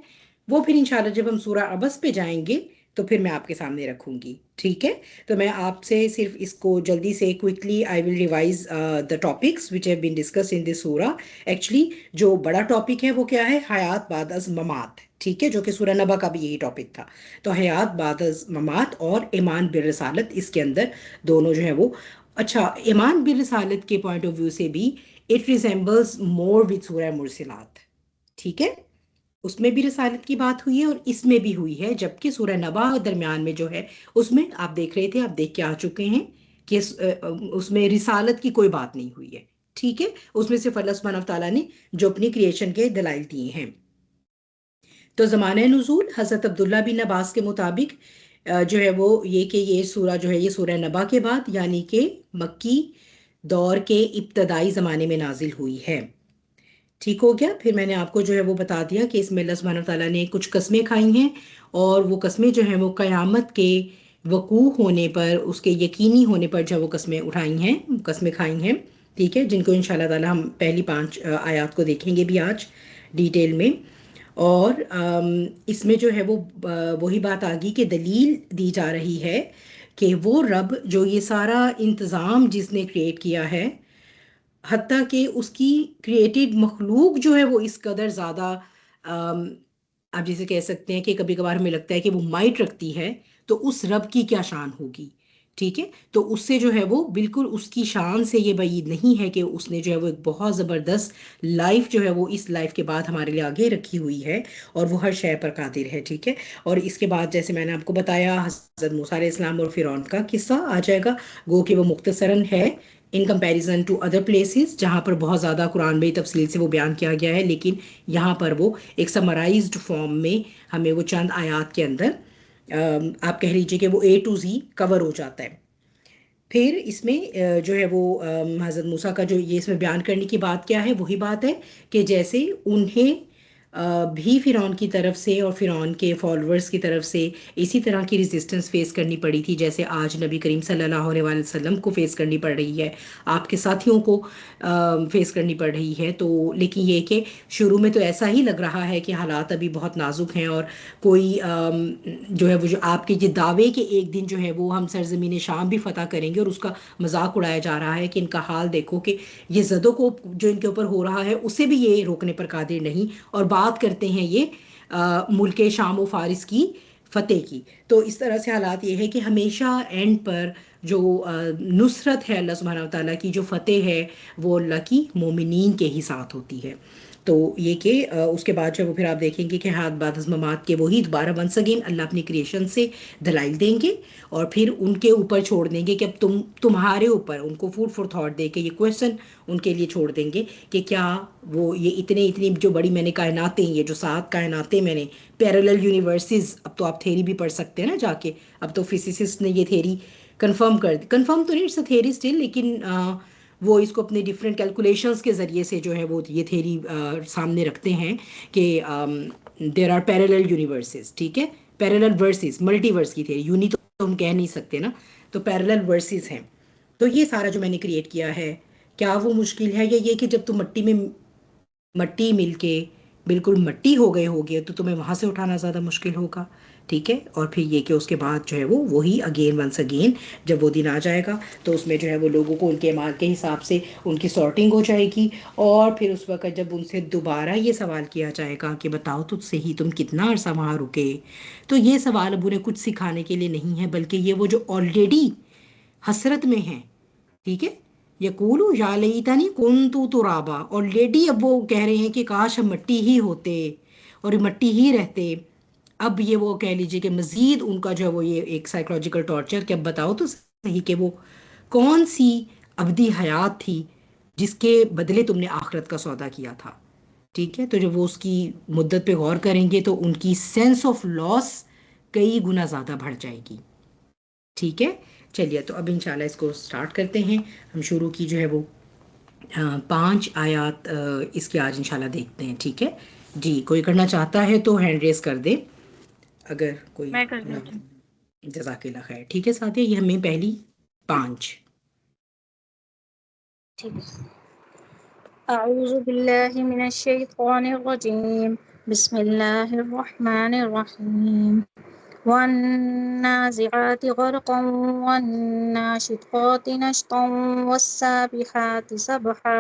वो फिर इंशाल्लाह जब हम सूरा अबस पे जाएंगे तो फिर मैं आपके सामने रखूंगी। ठीक है, तो मैं आपसे सिर्फ इसको जल्दी से quickly I will revise the topics which have been discussed in this surah. Actually जो बड़ा टॉपिक है वो क्या है, हयात बाद अज ममात। ठीक है, जो कि सूरह नबा का भी यही टॉपिक था। तो हयात बाद अज ममात और ईमान बिर रिसालत, इसके अंदर दोनों जो है वो, अच्छा, ईमान बिर रिसालत के पॉइंट ऑफ व्यू से भी इट रिजेंबल्स मोर विद सूरह मुरसिलात। ठीक है, उसमें भी रिसालत की बात हुई है और इसमें भी हुई है, जबकि सूरह नबा दरमियान में जो है उसमें आप देख रहे थे, आप देख के आ चुके हैं कि उसमें रिसालत की कोई बात नहीं हुई है। ठीक है, उसमें सिर्फ अल्लाह सुब्हानहू व तआला ने जो अपनी क्रिएशन के दलाइल दिए हैं। तो ज़माना नुज़ूल हज़रत अब्दुल्ला बिन अब्बास के मुताबिक जो है वो ये कि ये सूरा जो है ये सूरह नबा के बाद यानी कि मक्की दौर के इब्तदाई ज़माने में नाजिल हुई है। ठीक हो गया। फिर मैंने आपको जो है वो बता दिया कि इसमें अल्लाह सुब्हानहू व तआला ने कुछ कस्में खाई हैं, और वो कस्में जो हैं वो क़यामत के वकू होने पर, उसके यकीनी होने पर जो वो कस्में उठाई हैं, कस्में खाई हैं। ठीक है, जिनको इंशाल्लाह ताला हम पहली 5 आयत को देखेंगे भी आज डिटेल में। और इसमें जो है वो वही बात आ गई कि दलील दी जा रही है कि वो रब जो ये सारा इंतज़ाम जिसने क्रिएट किया है, हत्ता कि उसकी क्रिएटेड मखलूक जो है वो इस कदर ज़्यादा, आप जिसे कह सकते हैं कि कभी कभार हमें लगता है कि वो माइट रखती है, तो उस रब की क्या शान होगी। ठीक है, तो उससे जो है वो बिल्कुल उसकी शान से ये बायद नहीं है कि उसने जो है वो एक बहुत ज़बरदस्त लाइफ जो है वो इस लाइफ के बाद हमारे लिए आगे रखी हुई है, और वो हर शय पर कादिर है। ठीक है, और इसके बाद जैसे मैंने आपको बताया हज़रत मूसा अलैहिस्सलाम और फ़िरौन का किस्सा आ जाएगा, गो कि वो मुख्तसरन है in comparison to other places जहाँ पर बहुत ज़्यादा कुरान में तफसील से वो बयान किया गया है, लेकिन यहाँ पर वो एक समराइज्ड फॉर्म में हमें वो चंद आयात के अंदर आप कह लीजिए कि वो A to Z कवर हो जाता है। फिर इसमें जो है वो हज़रत मूसा का जो ये इसमें बयान करने की बात क्या है, वही बात है कि जैसे उन्हें भी फ़िरौन की तरफ से और फ़िरौन के फॉलोअर्स की तरफ से इसी तरह की रेजिस्टेंस फेस करनी पड़ी थी, जैसे आज नबी करीम सल्लल्लाहु अलैहि वसल्लम को फेस करनी पड़ रही है, आपके साथियों को फेस करनी पड़ रही है। तो लेकिन ये कि शुरू में तो ऐसा ही लग रहा है कि हालात अभी बहुत नाजुक हैं, और कोई जो है वो जो आपके ये दावे कि एक दिन जो है वो हम सरजमीन शाम भी फतह करेंगे, और उसका मजाक उड़ाया जा रहा है कि इनका हाल देखो कि ये ज़दों को जो इनके ऊपर हो रहा है उसे भी ये रोकने पर कादिर नहीं, और बात करते हैं ये मुल्क शाम व फारिस की फ़तेह की। तो इस तरह से हालात ये है कि हमेशा एंड पर जो नुसरत है अल्लाह सुब्हानहू व तआला की, जो फ़तेह है वो अल्लाह की मोमिनीन के ही साथ होती है। तो ये कि उसके बाद जो है वो फिर आप देखेंगे कि हाथ बाद ममात के वही दोबारा वंस अगेन अल्लाह अपनी क्रिएशन से दलाइल देंगे, और फिर उनके ऊपर छोड़ देंगे कि अब तुम्हारे ऊपर, उनको फूड फॉर थॉट दे के ये क्वेश्चन उनके लिए छोड़ देंगे कि क्या वो ये इतनी जो बड़ी मैंने कायनातें, ये जो 7 कायनातें मैंने पैरेलल यूनिवर्सेस, अब तो आप थेरी भी पढ़ सकते हैं ना जाके, अब तो फिजिसिस्ट ने ये थेरी कंफर्म तो नहीं, इट्स अ थेरी स्टिल, लेकिन वो इसको अपने डिफरेंट कैलकुलेशंस के ज़रिए से जो है वो ये थेरी सामने रखते हैं कि देर आर पैरेलल यूनिवर्सेस। ठीक है, पैरेलल वर्सेस, मल्टीवर्स की थेरी, यूनी तो हम कह नहीं सकते ना, तो पैरेलल वर्सेस हैं। तो ये सारा जो मैंने क्रिएट किया है, क्या वो मुश्किल है, या ये कि जब तुम मट्टी मिलके बिल्कुल मट्टी हो गए होगे तो तुम्हें वहाँ से उठाना ज़्यादा मुश्किल होगा। ठीक है, और फिर ये कि उसके बाद जो है वो वही अगेन वंस अगेन जब वो दिन आ जाएगा तो उसमें जो है वो लोगों को उनके माल के हिसाब से उनकी सॉर्टिंग हो जाएगी, और फिर उस वक्त जब उनसे दोबारा ये सवाल किया जाएगा कि बताओ तुझसे ही तुम कितना अर्सा वहाँ रुके, तो ये सवाल अब उन्हें कुछ सिखाने के लिए नहीं है, बल्कि ये वो जो ऑलरेडी हसरत में हैं। ठीक है, यकूलू या लैतनी कुन्तु तुराबा, ऑलरेडी अब वो कह रहे हैं कि काश हम मट्टी ही होते और मट्टी ही रहते। अब ये वो कह लीजिए कि मज़ीद उनका जो है वो ये एक साइकोलॉजिकल टॉर्चर, कि अब बताओ तो सही कि वो कौन सी अबदी हयात थी जिसके बदले तुमने आखिरत का सौदा किया था। ठीक है, तो जब वो उसकी मुद्दत पे गौर करेंगे तो उनकी सेंस ऑफ लॉस कई गुना ज़्यादा बढ़ जाएगी। ठीक है, चलिए तो अब इंशाल्लाह इसको स्टार्ट करते हैं। हम शुरू की जो है वो 5 आयात इसकी आज इंशाल्लाह देखते हैं, ठीक है जी। कोई करना चाहता है तो हैंड रेस कर दे, अगर कोई मैं कर देती हूँ। जज़ाकिल्लाह खैर। ठीक है साथिया, ये हमें पहली 5। ठीक है। अऊज़ु बिल्लाहि मिनश शैतानिर रजीम। बिस्मिल्लाहिर रहमानिर रहीम। वन्नाज़िआति ग़रक़न वन्नाशिताति नशतन वस्साबिहाति सबहा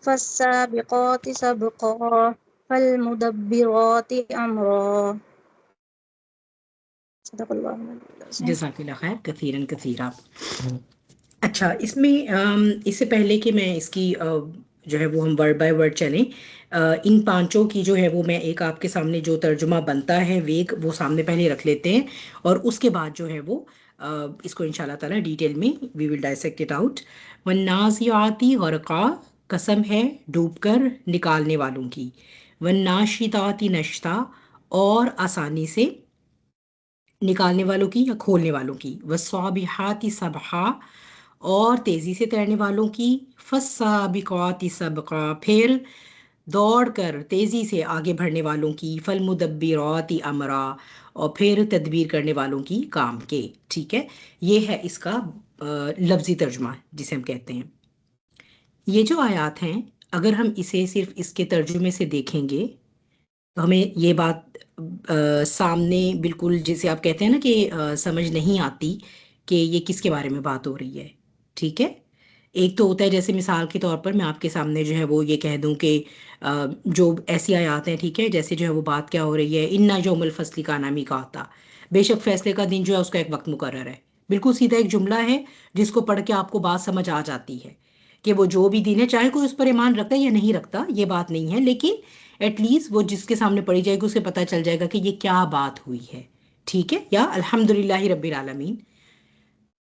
फस्साबिक़ाति सबक़ा फल्मुदब्बिराति अमरा। सदक़ल्लाहुल अज़ीम। जज़ाकिल्लाह खैर कसीरन कसीरा। अच्छा, इसमें इससे पहले कि मैं इसकी जो है वो हम वर्ड बाय वर्ड चलें, इन पांचों की जो है वो मैं एक आपके सामने जो तर्जुमा बनता है वेग वो सामने पहले रख लेते हैं, और उसके बाद जो है वो इसको इंशाल्लाह ताला डिटेल में we will dissect it out. वन्नाज़िआती ग़रक़ा, कसम है डूबकर निकालने वालों की। वन्नाशिताती नश्ता, और आसानी से निकालने वालों की या खोलने वालों की। वस्साबिहाती सबहा, और तेज़ी से तैरने वालों की। फस्साबिक़ाती सबक़ा, फिर दौड़ कर तेज़ी से आगे बढ़ने वालों की। फलमुदब्बिराती अमरा, और फिर तदबीर करने वालों की काम के। ठीक है, ये है इसका लफ्ज़ी तर्जुमा जिसे हम कहते हैं। ये जो आयात हैं, अगर हम इसे सिर्फ इसके तर्जुमे से देखेंगे तो हमें ये बात सामने बिल्कुल जैसे आप कहते हैं ना कि समझ नहीं आती कि ये किसके बारे में बात हो रही है। ठीक है, एक तो होता है जैसे मिसाल के तौर पर मैं आपके सामने जो है वो ये कह दूं कि जो ऐसी आयात हैं, ठीक है, जैसे जो है वो बात क्या हो रही है, इन्ना यौमुल फस्ली का नामी का आता, बेशक फैसले का दिन जो है उसका एक वक्त मुकर्रर है। बिल्कुल सीधा एक जुमला है जिसको पढ़ के आपको बात समझ आ जाती है कि वो जो भी दिन है, चाहे कोई उस पर ईमान रखता है या नहीं रखता, ये बात नहीं है, लेकिन एटलीस्ट वो जिसके सामने पढ़ी जाएगी उसे पता चल जाएगा कि ये क्या बात हुई है। ठीक है, या अल्हम्दुलिल्लाहि रब्बिल आलमीन।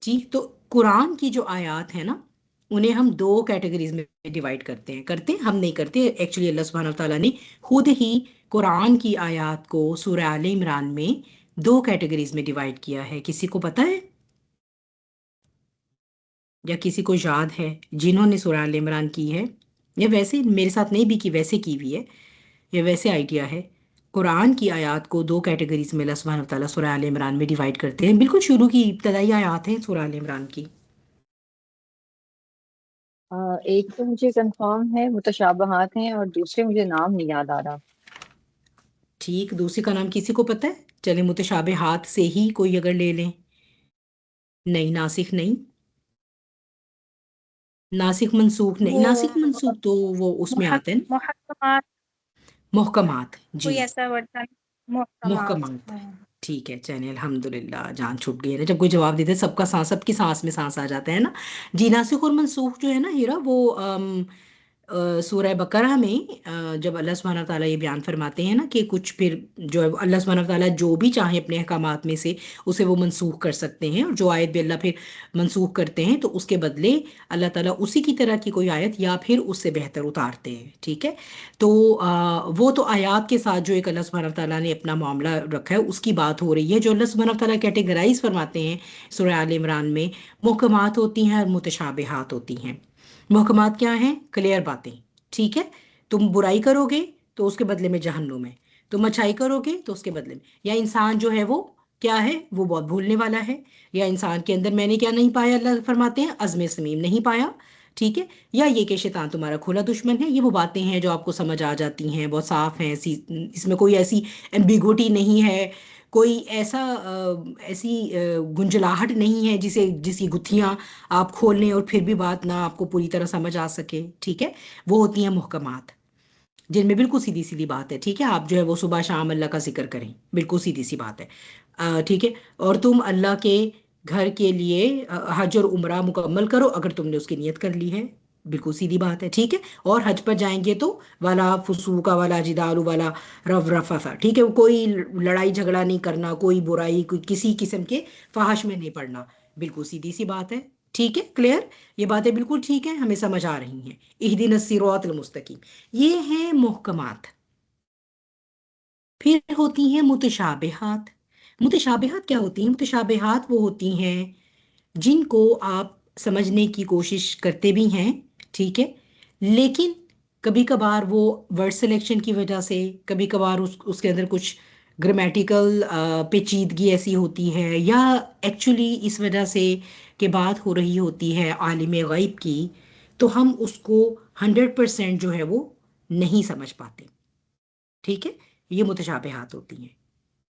जी, तो कुरान की जो आयात है ना, उन्हें हम दो कैटेगरीज में डिवाइड करते हैं हम नहीं करते एक्चुअली। अल्लाह सुब्हानहू व तआला ने खुद ही कुरान की आयात को सूरह आले इमरान में दो कैटेगरीज में डिवाइड किया है। किसी को पता है या किसी को याद है जिन्होंने सूरह आले इमरान की है, या वैसे मेरे साथ नहीं भी की, वैसे की हुई है, या वैसे आइडिया है? कुरान की आयात को दो कैटेगरीज में अल्लाह सुब्हानहू व तआला सूरह आले इमरान में डिवाइड करते हैं। बिल्कुल शुरू की इब्तदाई आयात है सूरह आले इमरान की। एक तो मुझे कंफर्म है मुतशाबहात हैं और दूसरे मुझे नाम नहीं याद आ रहा। ठीक, दूसरी का नाम किसी को पता है? चले मुतशाबे हाथ से ही कोई अगर ले लें। नहीं, नासिख नहीं, नासिख मंसूख नहीं, वो नासिख मंसूख तो वो उसमें आते हैं ना, मुहक्कमात, मुहकमात। जी, कोई ऐसा वर्ड था, मुहक्कमात। मुहकमात। हाँ। ठीक है, चलिए अल्हम्दुलिल्लाह, जान छूट गई है ना जब कोई जवाब देते हैं, सबका सांस, सबकी सांस में सांस आ जाता है ना। जी, नासिख और मंसूख जो है ना हीरा, वो सूरह बकरा में जब अल्लाह सुब्हानहू व तआला ये बयान फरमाते हैं ना कि कुछ फिर जो है अल्लाह सुब्हानहू व तआला जो भी चाहे अपने अहकामात में से उसे वो मनसूख कर सकते हैं, और जो आयत भी अल्लाह फिर मनसूख करते हैं तो उसके बदले अल्लाह ताला उसी की तरह की कोई आयत या फिर उससे बेहतर उतारते हैं। ठीक है, तो वो तो आयात के साथ जो एक अल्लाह सुब्हानहू व तआला ने अपना मामला रखा है उसकी बात हो रही है। जो अल्लाह सुब्हानहू व तआला कैटेगराइज फरमाते हैं सूरह आल इमरान में, मुहकमात होती हैं और मुतशाबिहात होती हैं। मुहकमात क्या हैं? क्लियर बातें। ठीक है, तुम बुराई करोगे तो उसके बदले में जहन्नुम है, तुम अच्छाई करोगे तो उसके बदले में, या इंसान जो है वो क्या है, वो बहुत भूलने वाला है, या इंसान के अंदर मैंने क्या नहीं पाया, अल्लाह फरमाते हैं अज़्म समीम नहीं पाया। ठीक है, या ये कि शैतान तुम्हारा खुला दुश्मन है। ये वो बातें हैं जो आपको समझ आ जाती हैं, बहुत साफ हैं, ऐसी इसमें कोई ऐसी एम्बिगुइटी नहीं है, कोई ऐसा ऐसी गुंजलाहट नहीं है जिसकी गुत्थियां आप खोल लें और फिर भी बात ना आपको पूरी तरह समझ आ सके। ठीक है, वो होती हैं मुहकमात, जिनमें बिल्कुल सीधी सीधी बात है। ठीक है, आप जो है वो सुबह शाम अल्लाह का जिक्र करें, बिल्कुल सीधी सी बात है। ठीक है, और तुम अल्लाह के घर के लिए हज और उम्रा मुकम्मल करो अगर तुमने उसकी नियत कर ली है, बिल्कुल सीधी बात है। ठीक है, और हज पर जाएंगे तो वाला फुसूका वाला जिदालु वाला रफ रफा, ठीक है, कोई लड़ाई झगड़ा नहीं करना, कोई बुराई, कोई किसी किस्म के फहाश में नहीं पड़ना, बिल्कुल सीधी सी बात है। ठीक है, क्लियर, ये बातें बिल्कुल ठीक है, हमें समझ आ रही हैं। इहदिनस सिरातल मुस्तकीम, ये हैं मुहकमात। फिर होती हैं मुतशाबिहात। मुतशाबिहात क्या होती हैं? मुतशाबिहात वो होती हैं जिनको आप समझने की कोशिश करते भी हैं, ठीक है, लेकिन कभी कभार वो वर्ड सिलेक्शन की वजह से, कभी कभार उसके अंदर कुछ ग्रामेटिकल पेचीदगी ऐसी होती है, या एक्चुअली इस वजह से कि बात हो रही होती है आलिम गैब की, तो हम उसको 100% जो है वो नहीं समझ पाते, ठीक है। ये मुतशाबिहात होती हैं।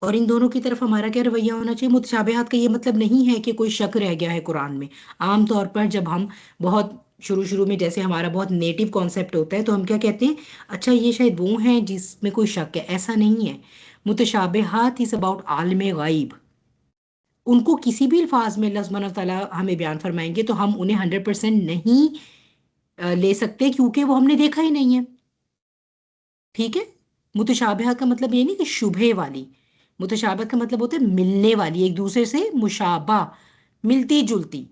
और इन दोनों की तरफ हमारा क्या रवैया होना चाहिए? मुतशाबिहात का ये मतलब नहीं है कि कोई शक रह गया है कुरान में। आम तौर पर जब हम बहुत शुरू शुरू में, जैसे हमारा बहुत नेटिव कॉन्सेप्ट होता है, तो हम क्या कहते हैं, अच्छा ये शायद वो हैं जिसमें कोई शक है। ऐसा नहीं है। मुतशाबिहात इज अबाउट आलम गाइब। उनको किसी भी अल्फाज में अल्लाह सुब्हानहू व तआला हमें बयान फरमाएंगे तो हम उन्हें 100% नहीं ले सकते, क्योंकि वो हमने देखा ही नहीं है, ठीक है। मुतशाबिहात का मतलब ये नहीं कि शुभे वाली। मुतशाबिहात का मतलब होता है मिलने वाली, एक दूसरे से मुशाबा, मिलती जुलती।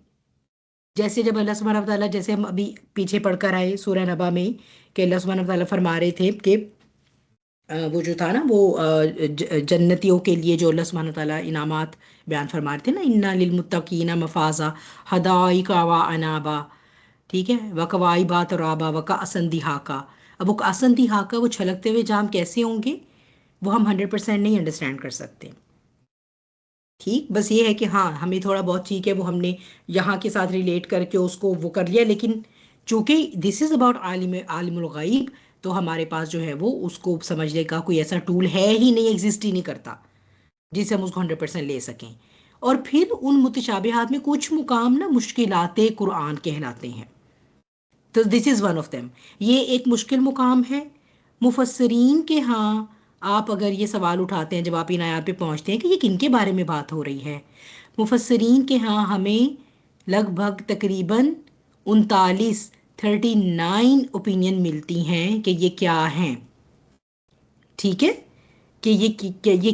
जैसे जब अल्लाह सुब्हानहू व तआला, जैसे हम अभी पीछे पढ़कर आए सूरह नबा में, कि अल्लाह सुब्हानहू व तआला फरमा रहे थे कि वो जो था ना, वो जन्नतियों के लिए जो अल्लाह सुब्हानहू व तआला इनामात बयान फरमा रहे थे ना, इन्ना लिल मुत्तकीना मफाजा हदाइका व अनाबा, ठीक है, व कवाई बात और आबा व का असंदिहाका। अब वो असंदिहाका, वो छलकते हुए जाम कैसे होंगे, वो हम 100% नहीं अंडरस्टैंड कर सकते, ठीक। बस ये है कि हाँ, हमें थोड़ा बहुत, ठीक है, वो हमने यहाँ के साथ रिलेट करके उसको वो कर लिया, लेकिन चूंकि दिस इज़ अबाउट आलिमुल गैब, तो हमारे पास जो है वो उसको समझने का कोई ऐसा टूल है ही नहीं, एग्जिस्ट ही नहीं करता, जिससे हम उसको 100% ले सकें। और फिर उन मुतशाबिहात में कुछ मुकाम ना मुश्किलाते कुरान कहलाते हैं, तो this is one of them. ये एक मुश्किल मुकाम है मुफस्सरीन के यहाँ। आप अगर ये सवाल उठाते हैं जब आप इन आयात पे पहुँचते हैं कि ये किनके बारे में बात हो रही है, मुफस्सरीन के यहाँ हमें लगभग तकरीबन 39 ओपिनियन मिलती हैं कि ये क्या हैं, ठीक है, कि ये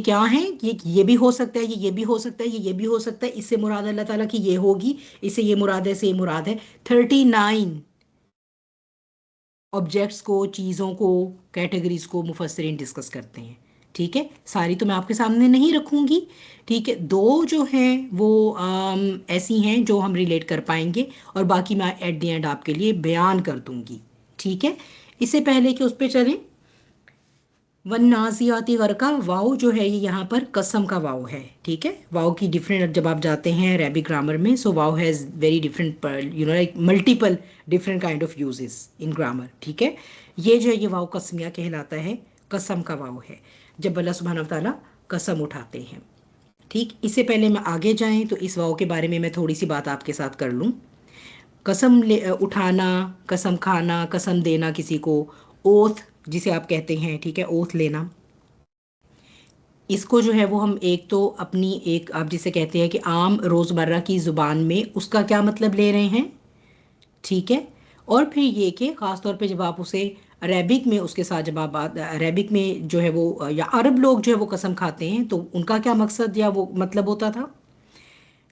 क्या है, ये भी हो सकता है, ये भी हो सकता है, ये भी हो सकता है, इससे मुराद अल्लाह ताला की ये होगी, इससे ये मुराद है, इससे ये मुराद है। 39 ऑब्जेक्ट्स को, चीज़ों को, कैटेगरीज को मुफस्सरीन डिस्कस करते हैं, ठीक है। सारी तो मैं आपके सामने नहीं रखूंगी, ठीक है। दो जो हैं वो ऐसी हैं जो हम रिलेट कर पाएंगे, और बाकी मैं एट द एंड आपके लिए बयान कर दूंगी, ठीक है। इससे पहले कि उस पर चलें, वन्नाज़ियाती गरका, वाव जो है ये यहाँ पर कसम का वाव है, ठीक है। वाव की डिफरेंट, जब आप जाते हैं अरेबिक ग्रामर में, सो वाव has very different, like multiple different kind of uses in grammar, ठीक है। ये जो है ये वाव कसमिया कहलाता है, कसम का वाव है, जब अल्लाह सुब्हानहू व तआला कसम उठाते हैं, ठीक। इससे पहले मैं आगे जाएं तो इस वाव के बारे में मैं थोड़ी सी बात आपके साथ कर लूँ। कसम उठाना, कसम खाना, कसम देना किसी को, ओथ जिसे आप कहते हैं, ठीक है, ओथ लेना, इसको जो है वो हम एक तो अपनी, एक आप जिसे कहते हैं कि आम रोज़मर्रा की ज़ुबान में उसका क्या मतलब ले रहे हैं, ठीक है। और फिर ये कि ख़ास तौर पे जब आप उसे अरेबिक में, उसके साथ जब आप बात अरेबिक में जो है वो, या अरब लोग जो है वो कसम खाते हैं, तो उनका क्या मकसद या वो मतलब होता था,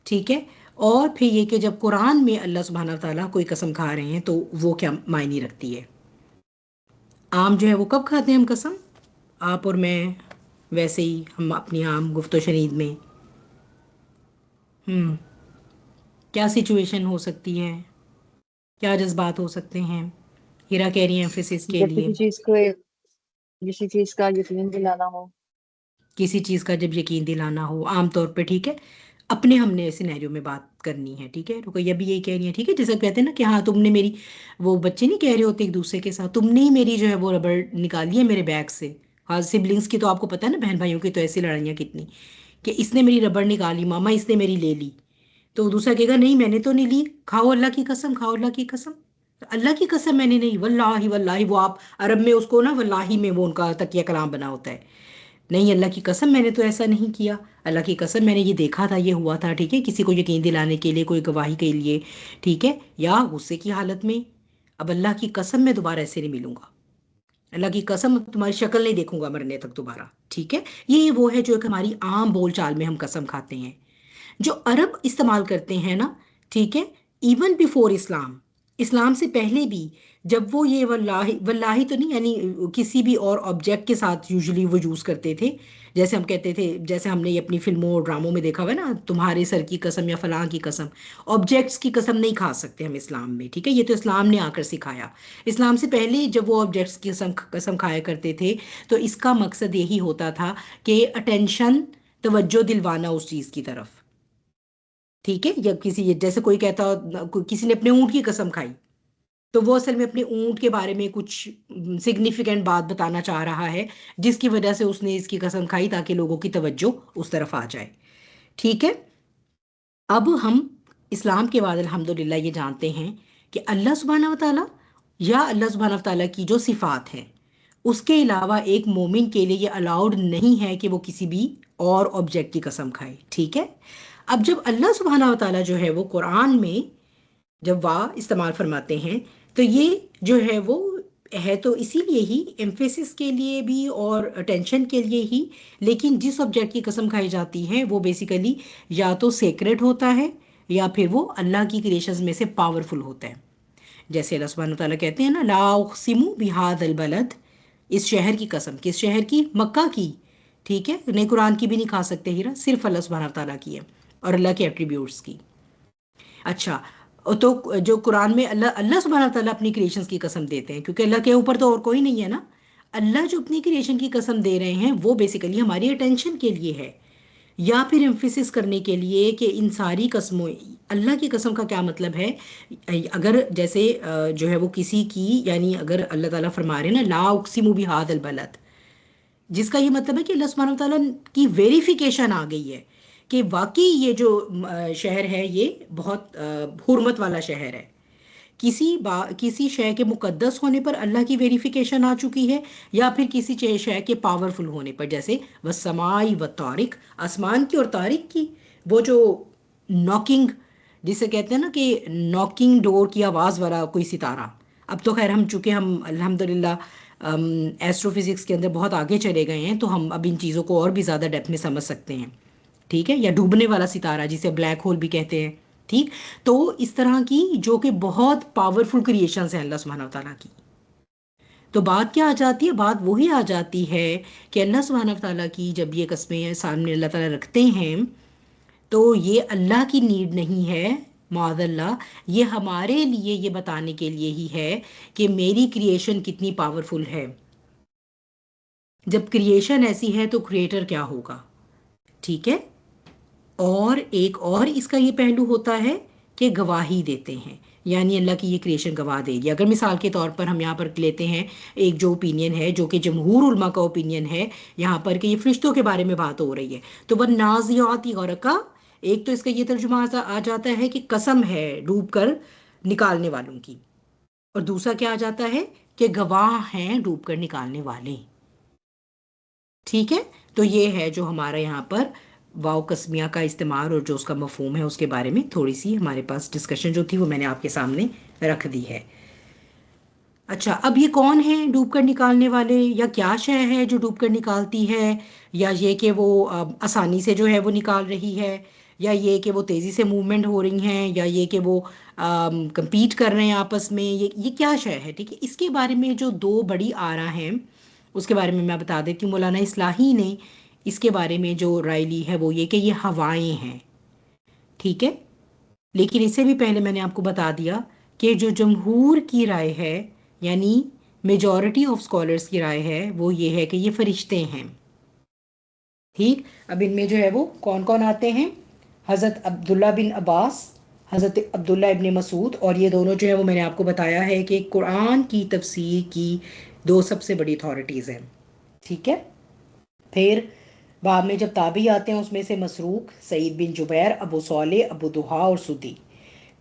ठीक है। और फिर ये कि जब कुरान में अल्लाह सुब्हानहू व तआला कोई कसम खा रहे हैं तो वो क्या मायने रखती है। आम जो है वो कब खाते हैं हम कसम, आप और मैं, वैसे ही हम अपनी आम गुफ्तो शनीद में, क्या सिचुएशन हो सकती है, क्या जज्बात हो सकते हैं। हीरा कह रही है एम्फेसिस के जब लिए, किसी चीज का यकीन दिलाना हो। किसी चीज़ का जब यकीन दिलाना हो, आम तौर पे, ठीक है। अपने हमने सिनेरियो में बात करनी है, ठीक है। रुकैया भी यही कह रही है, ठीक है, जैसे कहते हैं ना कि हाँ तुमने मेरी, वो बच्चे नहीं कह रहे होते एक दूसरे के साथ, तुमने ही मेरी जो है वो रबड़ निकाली है मेरे बैग से। हाँ, सिबलिंग्स की तो आपको पता है ना, बहन भाइयों की तो ऐसी लड़ाइयाँ कितनी, कि इसने मेरी रबड़ निकाली मामा, इसने मेरी ले ली, तो दूसरा कहेगा नहीं मैंने तो नहीं ली, खाओ अल्लाह की कसम, खाओ अल्लाह की कसम। तो अल्लाह की कसम मैंने नहीं, वल्लाही वल्लाही, वो आप अरब में उसको ना वल्लाही में वो उनका तकिया कलाम बना होता है, नहीं अल्लाह की कसम मैंने तो ऐसा नहीं किया, अल्लाह की कसम मैंने ये देखा था, ये हुआ था, ठीक है, किसी को यकीन दिलाने के लिए, कोई गवाही के लिए, ठीक है, या गुस्से की हालत में, अब अल्लाह की कसम मैं दोबारा ऐसे नहीं मिलूंगा, अल्लाह की कसम तुम्हारी शक्ल नहीं देखूंगा मरने तक दोबारा, ठीक है। ये वो है जो एक हमारी आम बोलचाल में हम कसम खाते हैं, जो अरब इस्तेमाल करते हैं ना, ठीक है, इवन बिफोर इस्लाम, इस्लाम से पहले भी जब वो ये वल्लाही वल्लाही तो नहीं, यानी किसी भी और ऑब्जेक्ट के साथ यूजुअली वो यूज़ करते थे। जैसे हम कहते थे, जैसे हमने ये अपनी फिल्मों और ड्रामों में देखा हुआ है ना, तुम्हारे सर की कसम या फलां की कसम। ऑब्जेक्ट्स की कसम नहीं खा सकते हम इस्लाम में, ठीक है, ये तो इस्लाम ने आकर सिखाया। इस्लाम से पहले जब वो ऑब्जेक्ट्स की कसम कसम खाया करते थे, तो इसका मकसद यही होता था कि अटेंशन, तवज्जो दिलवाना उस चीज़ की तरफ। ठीक है, या किसी जैसे कोई कहता किसी ने अपने ऊँट की कसम खाई, तो वो असल में अपने ऊँट के बारे में कुछ सिग्निफिकेंट बात बताना चाह रहा है, जिसकी वजह से उसने इसकी कसम खाई, ताकि लोगों की तवज्जो उस तरफ आ जाए। ठीक है। अब हम इस्लाम के बाद अल्हम्दुलिल्लाह ये जानते हैं कि अल्लाह सुब्हानहू व तआला, या अल्लाह सुब्हानहू व तआला की जो सिफ़ात हैं, उसके अलावा एक मोमिन के लिए ये अलाउड नहीं है कि वो किसी भी और ऑब्जेक्ट की कसम खाए। ठीक है। अब जब अल्लाह सुब्हानहू व तआला जो है वो कुरान में जब वाह इस्तेमाल फरमाते हैं, तो ये जो है वो है तो इसीलिए ही, एम्फेसिस के लिए भी और अटेंशन के लिए ही। लेकिन जिस ऑब्जेक्ट की कसम खाई जाती है वो बेसिकली या तो सेक्रेट होता है, या फिर वो अल्लाह की क्रिएशंस में से पावरफुल होता है। जैसे अल्लाह सुब्हानहू तआला कहते हैं ना, ला उक़सिमु बिहाज़ल बलद, इस शहर की कसम, किस शहर की? मक्का की। ठीक है, नहीं कुरान की भी नहीं खा सकते हीरा, सिर्फ अल्लाह सुब्हानहू तआला की है और अल्लाह के एट्रीब्यूट्स की। अच्छा, तो जो कुरान में अल्लाह अल्लाह सुब्हानहू तआला अपनी क्रिएशंस की कसम देते हैं, क्योंकि अल्लाह के ऊपर तो और कोई नहीं है ना। अल्लाह जो अपनी क्रिएशन की कसम दे रहे हैं वो बेसिकली हमारी अटेंशन के लिए है, या फिर एम्फिसिस करने के लिए कि इन सारी कस्मों, अल्लाह की कसम का क्या मतलब है? अगर जैसे जो है वो किसी की, यानी अगर अल्लाह ताला फरमा रहे हैं ना, ला उक़सिमु बिहाज़ल बलद, जिसका ये मतलब है कि अल्लाह सुब्हानहू तआला की वेरिफिकेशन आ गई है कि वाकई ये जो शहर है ये बहुत हुर्मत वाला शहर है। किसी शय के मुकद्दस होने पर अल्लाह की वेरिफिकेशन आ चुकी है, या फिर किसी शय के पावरफुल होने पर, जैसे वसमाई व तारिक, आसमान की और तारिक की। वो जो नॉकिंग, जिसे कहते हैं ना कि नॉकिंग डोर की आवाज़ वाला कोई सितारा। अब तो खैर हम, चूँकि हम अल्हम्दुलिल्लाह एस्ट्रोफिज़िक्स के अंदर बहुत आगे चले गए हैं, तो हम अब इन चीज़ों को और भी ज़्यादा डेप्थ में समझ सकते हैं। ठीक है, या डूबने वाला सितारा जिसे ब्लैक होल भी कहते हैं। ठीक। तो इस तरह की जो कि बहुत पावरफुल क्रिएशंस हैं अल्लाह सुब्हानहू तआला की। तो बात क्या आ जाती है? बात वही आ जाती है कि अल्लाह सुब्हानहू तआला की जब ये कस्में सामने अल्लाह ताला रखते हैं, तो ये अल्लाह की नीड नहीं है, माज़अल्लाह, ये हमारे लिए ये बताने के लिए ही है कि मेरी क्रिएशन कितनी पावरफुल है। जब क्रिएशन ऐसी है तो क्रिएटर क्या होगा। ठीक है। और एक और इसका ये पहलू होता है कि गवाही देते हैं, यानी अल्लाह की ये क्रिएशन गवाह देगी। अगर मिसाल के तौर पर हम यहाँ पर लेते हैं एक जो ओपिनियन है, जो कि जमहूर उलमा का ओपिनियन है यहाँ पर, कि ये फरिश्तों के बारे में बात हो रही है, तो वह नाज़ियाती गरक़ा, एक तो इसका ये तर्जुमा आ जाता है कि कसम है डूब कर निकालने वालों की, और दूसरा क्या आ जाता है कि गवाह हैं डूब कर निकालने वाले। ठीक है। तो ये है जो हमारा यहाँ पर वाव कस्मिया का इस्तेमाल और जो उसका मफहूम है, उसके बारे में थोड़ी सी हमारे पास डिस्कशन जो थी वो मैंने आपके सामने रख दी है। अच्छा, अब ये कौन है डूब कर निकालने वाले, या क्या शय है जो डूब कर निकालती है, या ये कि वो आसानी से जो है वो निकाल रही है, या ये कि वो तेज़ी से मूवमेंट हो रही हैं, या ये कि वो compete कर रहे हैं आपस में, ये क्या शय है। ठीक है, इसके बारे में जो दो बड़ी आरा हैं उसके बारे में मैं बता देती हूँ। मौलाना इस्लाही ने इसके बारे में जो राय ली है वो ये कि ये हवाएं हैं। ठीक है। लेकिन इससे भी पहले मैंने आपको बता दिया कि जो जमहूर की राय है, यानी मेजॉरिटी ऑफ स्कॉलर्स की राय है, वो ये है कि ये फरिश्ते हैं। ठीक। अब इनमें जो है वो कौन कौन आते हैं? हज़रत अब्दुल्ला बिन अब्बास, हज़रत अब्दुल्ला इब्न मसूद, और ये दोनों जो है वो मैंने आपको बताया है कि कुरान की तफसीर की दो सबसे बड़ी अथॉरिटीज़ हैं। ठीक है। फिर बाद में जब ताबी आते हैं उसमें से मसरूक, सईद बिन जुबैर, अबू सौले, अबू दुहा और सुदी।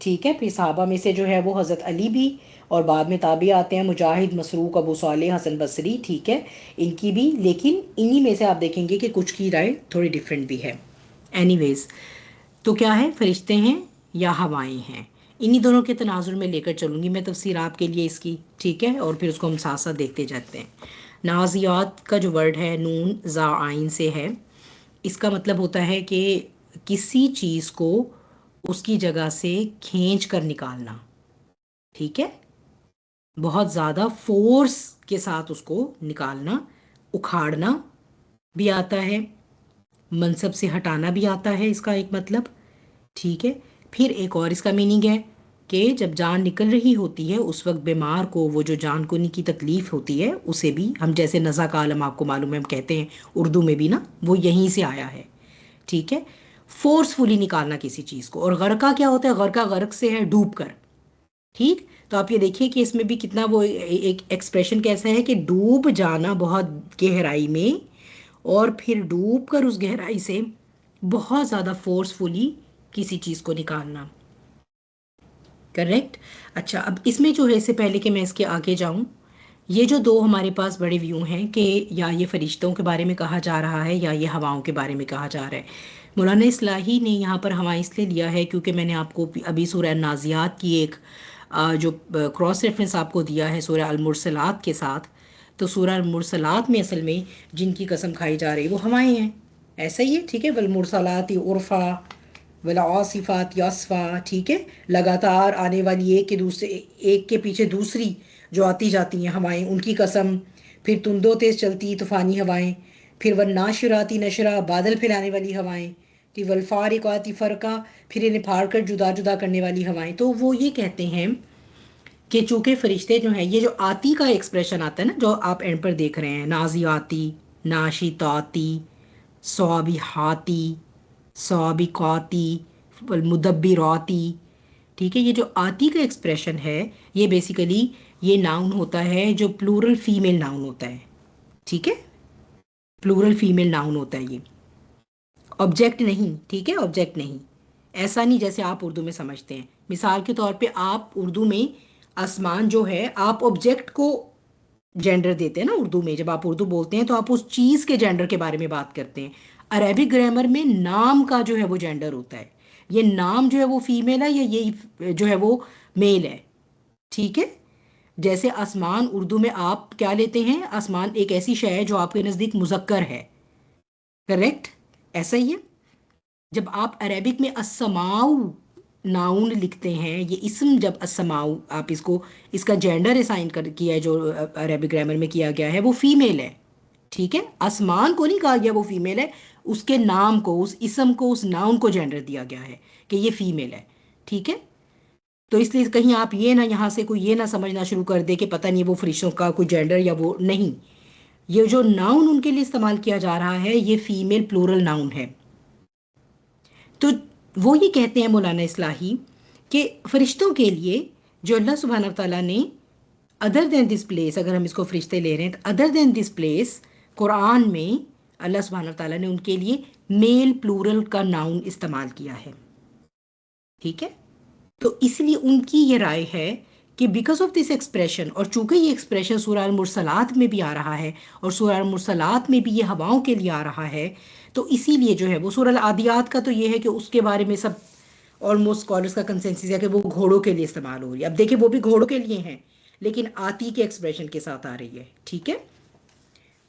ठीक है। फिर सहाबा में से जो है वो हज़रत अली भी, और बाद में ताबी आते हैं मुजाहिद, मसरूक, अबू सौले, हसन बसरी। ठीक है, इनकी भी। लेकिन इन्हीं में से आप देखेंगे कि कुछ की राय थोड़ी डिफरेंट भी है। एनीवेज, तो क्या है, फरिश्ते हैं या हवाएं हैं, इन्हीं दोनों के तनाजुर में लेकर चलूँगी मैं तफसीर आपके लिए इसकी। ठीक है, और फिर उसको हम साथ साथ देखते जाते हैं। नाजियात का जो वर्ड है नून ज़ा आइन से है। इसका मतलब होता है कि किसी चीज़ को उसकी जगह से खींच कर निकालना। ठीक है, बहुत ज़्यादा फोर्स के साथ उसको निकालना, उखाड़ना भी आता है, मनसब से हटाना भी आता है, इसका एक मतलब। ठीक है, फिर एक और इसका मीनिंग है कि जब जान निकल रही होती है उस वक्त बीमार को वो जो जान कोनी की तकलीफ होती है उसे भी हम जैसे नज़ा का आलम आपको मालूम है हम कहते हैं उर्दू में भी ना, वो यहीं से आया है। ठीक है, फोर्सफुली निकालना किसी चीज़ को। और गर्का क्या होता है? गर्का गर्क से है डूब कर। ठीक, तो आप ये देखिए कि इसमें भी कितना वो एक एक्सप्रेशन कैसा है कि डूब जाना बहुत गहराई में और फिर डूब कर उस गहराई से बहुत ज़्यादा फोर्सफुली किसी चीज़ को निकालना। करेक्ट। अच्छा, अब इसमें जो है, इससे पहले कि मैं इसके आगे जाऊं, ये जो दो हमारे पास बड़े व्यू हैं कि या ये फरिश्तों के बारे में कहा जा रहा है या ये हवाओं के बारे में कहा जा रहा है। मौलाना इस्लाही ने यहाँ पर हवा इसलिए लिया है क्योंकि मैंने आपको अभी सूरह नाज़ियात की एक जो क्रॉस रेफरेंस आपको दिया है सूरह अल-मुरसलात के साथ, तो सूरह अल-मुरसलात में असल में जिनकी कसम खाई जा रही है वो हवाएं हैं। ऐसा ही है, ठीक है, वल-मुरसलात उर्फ़ा वला आसिफात यासफ़ा। ठीक है, लगातार आने वाली एक के दूसरे, एक के पीछे दूसरी जो आती जाती हैं हवाएं, उनकी कसम। फिर तुंदो तेज़ चलती तूफ़ानी हवाएं। फिर वल नाशिराती नशरा, बादल फैलाने वाली हवाएं। फिर वल फारिकाती फ़रका, फिर इन्हें फाड़ कर जुदा जुदा करने वाली हवाएं। तो वो ये कहते हैं कि चूँकि फरिश्ते जो हैं, ये जो आती का एक्सप्रेशन आता है ना जो आप एंड पर देख रहे हैं, नाज़ियाती, नाशिताती, स्वाबिहाती, स्वाबिकाती, मुदब्बिराती। ठीक है, ये जो आती का एक्सप्रेशन है ये बेसिकली ये नाउन होता है जो प्लूरल फीमेल नाउन होता है। ठीक है, प्लूरल फीमेल नाउन होता है ये, ऑब्जेक्ट नहीं। ठीक है, ऑब्जेक्ट नहीं, ऐसा नहीं जैसे आप उर्दू में समझते हैं। मिसाल के तौर पे आप उर्दू में आसमान जो है, आप ऑब्जेक्ट को जेंडर देते हैं ना उर्दू में, जब आप उर्दू बोलते हैं तो आप उस चीज़ के जेंडर के बारे में बात करते हैं। अरेबिक ग्रामर में नाम का जो है वो जेंडर होता है, ये नाम जो है वो फीमेल है या ये जो है वो मेल है। ठीक है, जैसे आसमान उर्दू में आप क्या लेते हैं, आसमान एक ऐसी शय है जो आपके नज़दीक मुज़क्कर है। करेक्ट, ऐसा ही है। जब आप अरेबिक में अस्समाउ नाउन लिखते हैं, ये इसम, जब अस्समाउ आप इसको, इसका जेंडर असाइन कर किया है जो अरेबिक ग्रामर में किया गया है वो फीमेल है। ठीक है, आसमान को नहीं कहा गया वो फीमेल है, उसके नाम को, उस इसम को, उस नाउन को जेंडर दिया गया है कि ये फीमेल है। ठीक है, तो इसलिए कहीं आप ये ना यहाँ से कोई ये ना समझना शुरू कर दे कि पता नहीं वो फरिश्तों का कोई जेंडर या वो नहीं। ये जो नाउन उनके लिए इस्तेमाल किया जा रहा है ये फीमेल प्लूरल नाउन है। तो वो ये कहते हैं मौलाना इस्लाही कि फरिश्तों के लिए जो अल्लाह सुब्हानहू व तआला ने अदर देन दिस प्लेस, अगर हम इसको फरिश्ते ले रहे हैं तो other than this place Quran में अल्लाह सुब्हानहू व तआला ने उनके लिए मेल प्लूरल का नाउन इस्तेमाल किया है। ठीक है, तो इसलिए उनकी ये राय है कि बिकॉज ऑफ दिस एक्सप्रेशन, और चूंकि ये एक्सप्रेशन सूरह अल-मुरसलात में भी आ रहा है और सूरह अल-मुरसलात में भी ये हवाओं के लिए आ रहा है, तो इसीलिए जो है वो सूरह अल-आदियात का तो ये है कि उसके बारे में सब ऑलमोस्ट स्कॉलर्स का कंसेंसस है कि वो घोड़ों के लिए इस्तेमाल हो रही है। अब देखिए वो भी घोड़ों के लिए हैं लेकिन आती के एक्सप्रेशन के साथ आ रही है। ठीक है,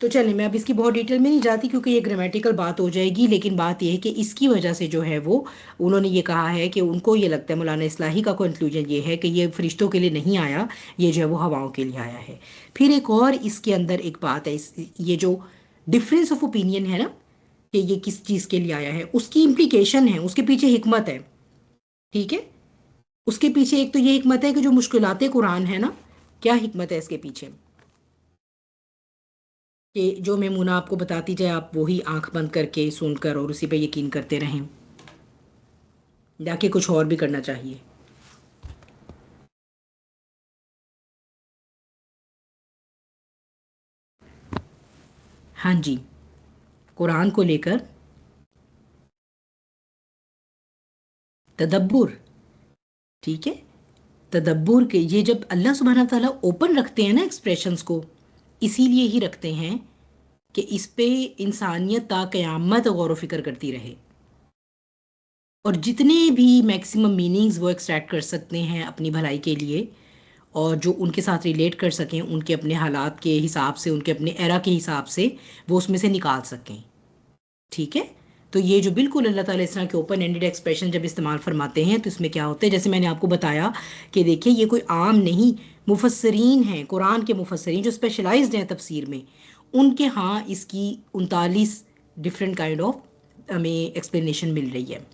तो चलिए मैं अब इसकी बहुत डिटेल में नहीं जाती क्योंकि ये ग्रामेटिकल बात हो जाएगी, लेकिन बात यह है कि इसकी वजह से जो है वो उन्होंने ये कहा है कि उनको ये लगता है, मौलाना इस्लाही का कंक्लूजन ये है कि ये फरिश्तों के लिए नहीं आया, ये जो है वो हवाओं के लिए आया है। फिर एक और इसके अंदर एक बात है, ये जो डिफरेंस ऑफ ओपिनियन है ना कि ये किस चीज़ के लिए आया है, उसकी इम्प्लीकेशन है, उसके पीछे हिकमत है। ठीक है, उसके पीछे एक तो ये हिकमत है कि जो मुश्किलात कुरान है ना, क्या हिकमत है इसके पीछे कि जो मेमूना आपको बताती जाए आप वही आंख बंद करके सुनकर और उसी पे यकीन करते रहें, जाके कुछ और भी करना चाहिए। हाँ जी, कुरान को लेकर तदब्बुर। ठीक है, तदब्बुर के ये जब अल्लाह सुब्हानहू व तआला ओपन रखते हैं ना एक्सप्रेशंस को, इसीलिए ही रखते हैं कि इस पे इंसानियत ता क़यामत गौर व फिक्र करती रहे और जितने भी मैक्सिमम मीनिंग्स वो एक्सट्रैक्ट कर सकते हैं अपनी भलाई के लिए और जो उनके साथ रिलेट कर सकें, उनके अपने हालात के हिसाब से, उनके अपने एरा के हिसाब से वो उसमें से निकाल सकें। ठीक है, तो ये जो बिल्कुल अल्लाह ताला इस तरह के ओपन एंडेड एक्सप्रेशन जब इस्तेमाल फरमाते हैं तो इसमें क्या होता है, जैसे मैंने आपको बताया कि देखिए ये कोई आम नहीं, मुफस्सरीन हैं, कुरान के मुफस्सरीन जो स्पेशलाइज्ड हैं तफसीर में, उनके यहाँ इसकी 39 डिफरेंट काइंड ऑफ हमें एक्सप्लेनेशन मिल रही है।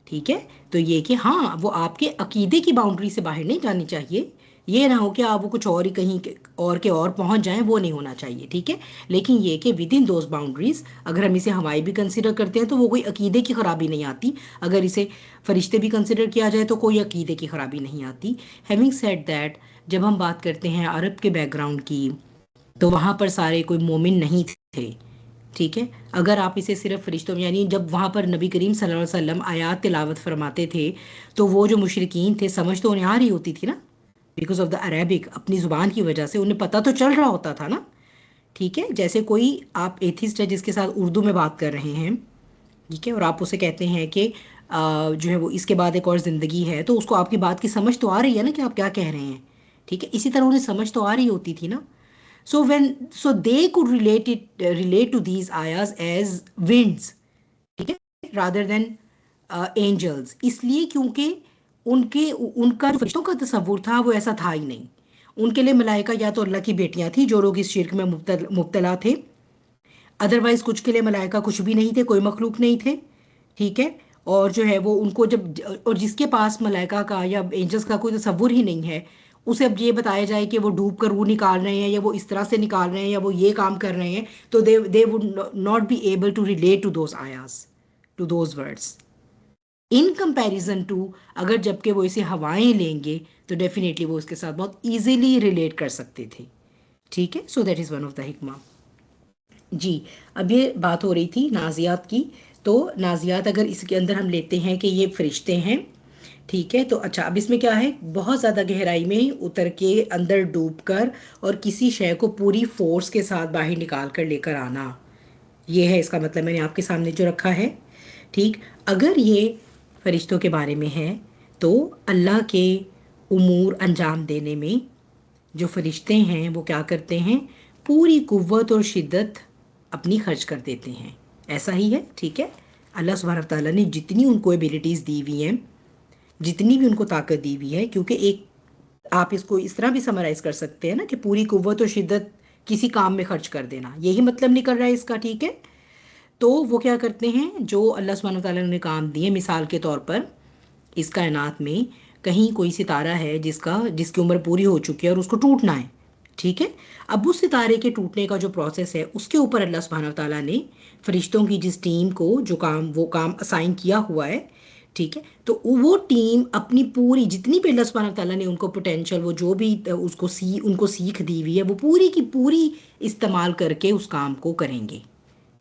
ठीक है, तो ये कि हाँ वो आपके अकीदे की बाउंड्री से बाहर नहीं जानी चाहिए, ये ना हो कि आप वो कुछ और ही कहीं के और पहुंच जाएं, वो नहीं होना चाहिए। ठीक है, लेकिन ये कि विद इन दोज बाउंड्रीज अगर हम इसे हवाई भी कंसिडर करते हैं तो वो कोई अकीदे की ख़राबी नहीं आती, अगर इसे फरिश्ते भी कंसिडर किया जाए तो कोई अकीदे की ख़राबी नहीं आती। हैविंग सेड दैट, जब हम बात करते हैं अरब के बैकग्राउंड की, तो वहाँ पर सारे कोई मोमिन नहीं थे। ठीक है, अगर आप इसे सिर्फ फरिश्तों यानी जब वहाँ पर नबी करीम सल्लल्लाहु अलैहि वसल्लम आयात तिलावत फरमाते थे तो वो जो मुशरिकीन थे समझ तो उन्हें आ रही होती थी ना, बिकॉज ऑफ द अरेबिक, अपनी ज़ुबान की वजह से उन्हें पता तो चल रहा होता था ना। ठीक है, जैसे कोई आप एथिस्ट है जिसके साथ उर्दू में बात कर रहे हैं, ठीक है, और आप उसे कहते हैं कि जो है वो इसके बाद एक और ज़िंदगी है, तो उसको आपकी बात की समझ तो आ रही है ना कि आप क्या कह रहे हैं। ठीक है, इसी तरह उन्हें समझ तो आ रही होती थी ना। So they could relate to these ayahs as winds, ठीक है, rather than angels, इसलिए क्योंकि उनका जो फरिश्तों का तस्वुर था वो ऐसा था ही नहीं। उनके लिए मलाइका या तो अल्लाह की बेटियां थी जो लोग इस शिर्क में मुब्तला थे, अदरवाइज कुछ के लिए मलाइका कुछ भी नहीं थे, कोई मखलूक नहीं थे। ठीक है, और जो है वो उनको जब, और जिसके पास मलाइका का या एंजल्स का कोई तस्वुर ही नहीं है, उसे अब ये बताया जाए कि वो डूब कर रूह निकाल रहे हैं या वो इस तरह से निकाल रहे हैं या वो ये काम कर रहे हैं, तो they would not be able to relate to those आयास, to those words in comparison to, अगर जबकि वो इसे हवाएं लेंगे तो डेफिनेटली वो उसके साथ बहुत इजीली रिलेट कर सकते थे। ठीक है, so that is one of the हिकमा। जी, अब ये बात हो रही थी नाजियात की, तो नाजियात अगर इसके अंदर हम लेते हैं कि ये फरिश्ते हैं, ठीक है, तो अच्छा अब इसमें क्या है, बहुत ज़्यादा गहराई में उतर के अंदर डूबकर और किसी शय को पूरी फोर्स के साथ बाहर निकाल कर लेकर आना, ये है इसका मतलब मैंने आपके सामने जो रखा है। ठीक, अगर ये फरिश्तों के बारे में है तो अल्लाह के उमूर अंजाम देने में जो फरिश्ते हैं वो क्या करते हैं, पूरी कुव्वत और शिद्दत अपनी खर्च कर देते हैं, ऐसा ही है। ठीक है, अल्लाह सुब्हानहू व तआला ने जितनी उनको एबिलिटीज़ दी हुई हैं, जितनी भी उनको ताकत दी हुई है, क्योंकि एक आप इसको इस तरह भी समराइज़ कर सकते हैं ना कि पूरी कुव्वत और शिद्दत किसी काम में खर्च कर देना, यही मतलब निकल रहा है इसका। ठीक है, तो वो क्या करते हैं, जो अल्लाह सुब्हानहू व तआला ने काम दिए, मिसाल के तौर पर इस कायनात में कहीं कोई सितारा है जिसकी उम्र पूरी हो चुकी है और उसको टूटना है। ठीक है, अब उस सितारे के टूटने का जो प्रोसेस है उसके ऊपर अल्लाह सुब्हानहू व तआला ने फरिश्तों की जिस टीम को जो काम असाइन किया हुआ है, ठीक है, तो वो टीम अपनी पूरी जितनी भी अल्लाह सुब्हानहू व तआला ने उनको पोटेंशियल, वो जो भी उनको सीख दी हुई है, वो पूरी की पूरी इस्तेमाल करके उस काम को करेंगे।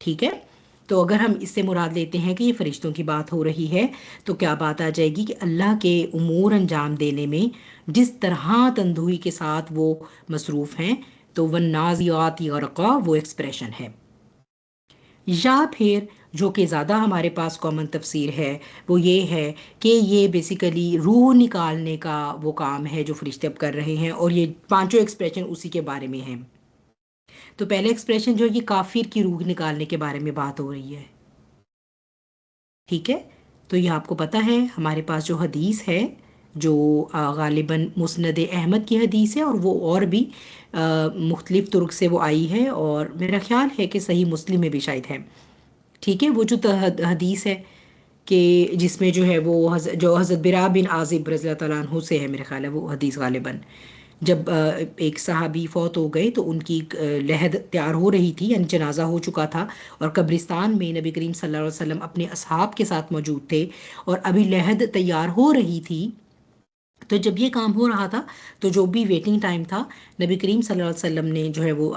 ठीक है, तो अगर हम इससे मुराद लेते हैं कि ये फरिश्तों की बात हो रही है, तो क्या बात आ जाएगी कि अल्लाह के उमूर अंजाम देने में जिस तरह तंदुही के साथ वो मसरूफ़ हैं, तो वन नाज़ियात गरक़ा वो एक्सप्रेशन है। या फिर जो कि ज़्यादा हमारे पास कॉमन तफसीर है वो ये है कि ये बेसिकली रूह निकालने का वो काम है जो फरिश्ते अब कर रहे हैं, और ये पांचों एक्सप्रेशन उसी के बारे में हैं। तो पहले एक्सप्रेशन जो है ये काफिर की रूह निकालने के बारे में बात हो रही है। ठीक है, तो ये आपको पता है हमारे पास जो हदीस है जो गालिबन मुस्नद अहमद की हदीस है, और वो और भी मुख्तलिफ तुर्क से वो आई है, और मेरा ख्याल है कि सही मुस्लिम में भी शायद है। ठीक है, वो जो हदीस है कि जिसमें जो है वो जो हज़रत बिरा बिन आज़िब रज़ी अल्लाह तआला अन्हु से है, मेरे ख्याल है वो हदीस गालिबन, जब एक सहाबी फौत हो गए तो उनकी लहद तैयार हो रही थी, यानी जनाजा हो चुका था, और कब्रिस्तान में नबी करीम सल्लल्लाहु अलैहि वसल्लम अपने असहाब के साथ मौजूद थे और अभी लहद तैयार हो रही थी। तो जब ये काम हो रहा था तो जो भी वेटिंग टाइम था, नबी करीम सल्लल्लाहु अलैहि वसल्लम ने जो है वो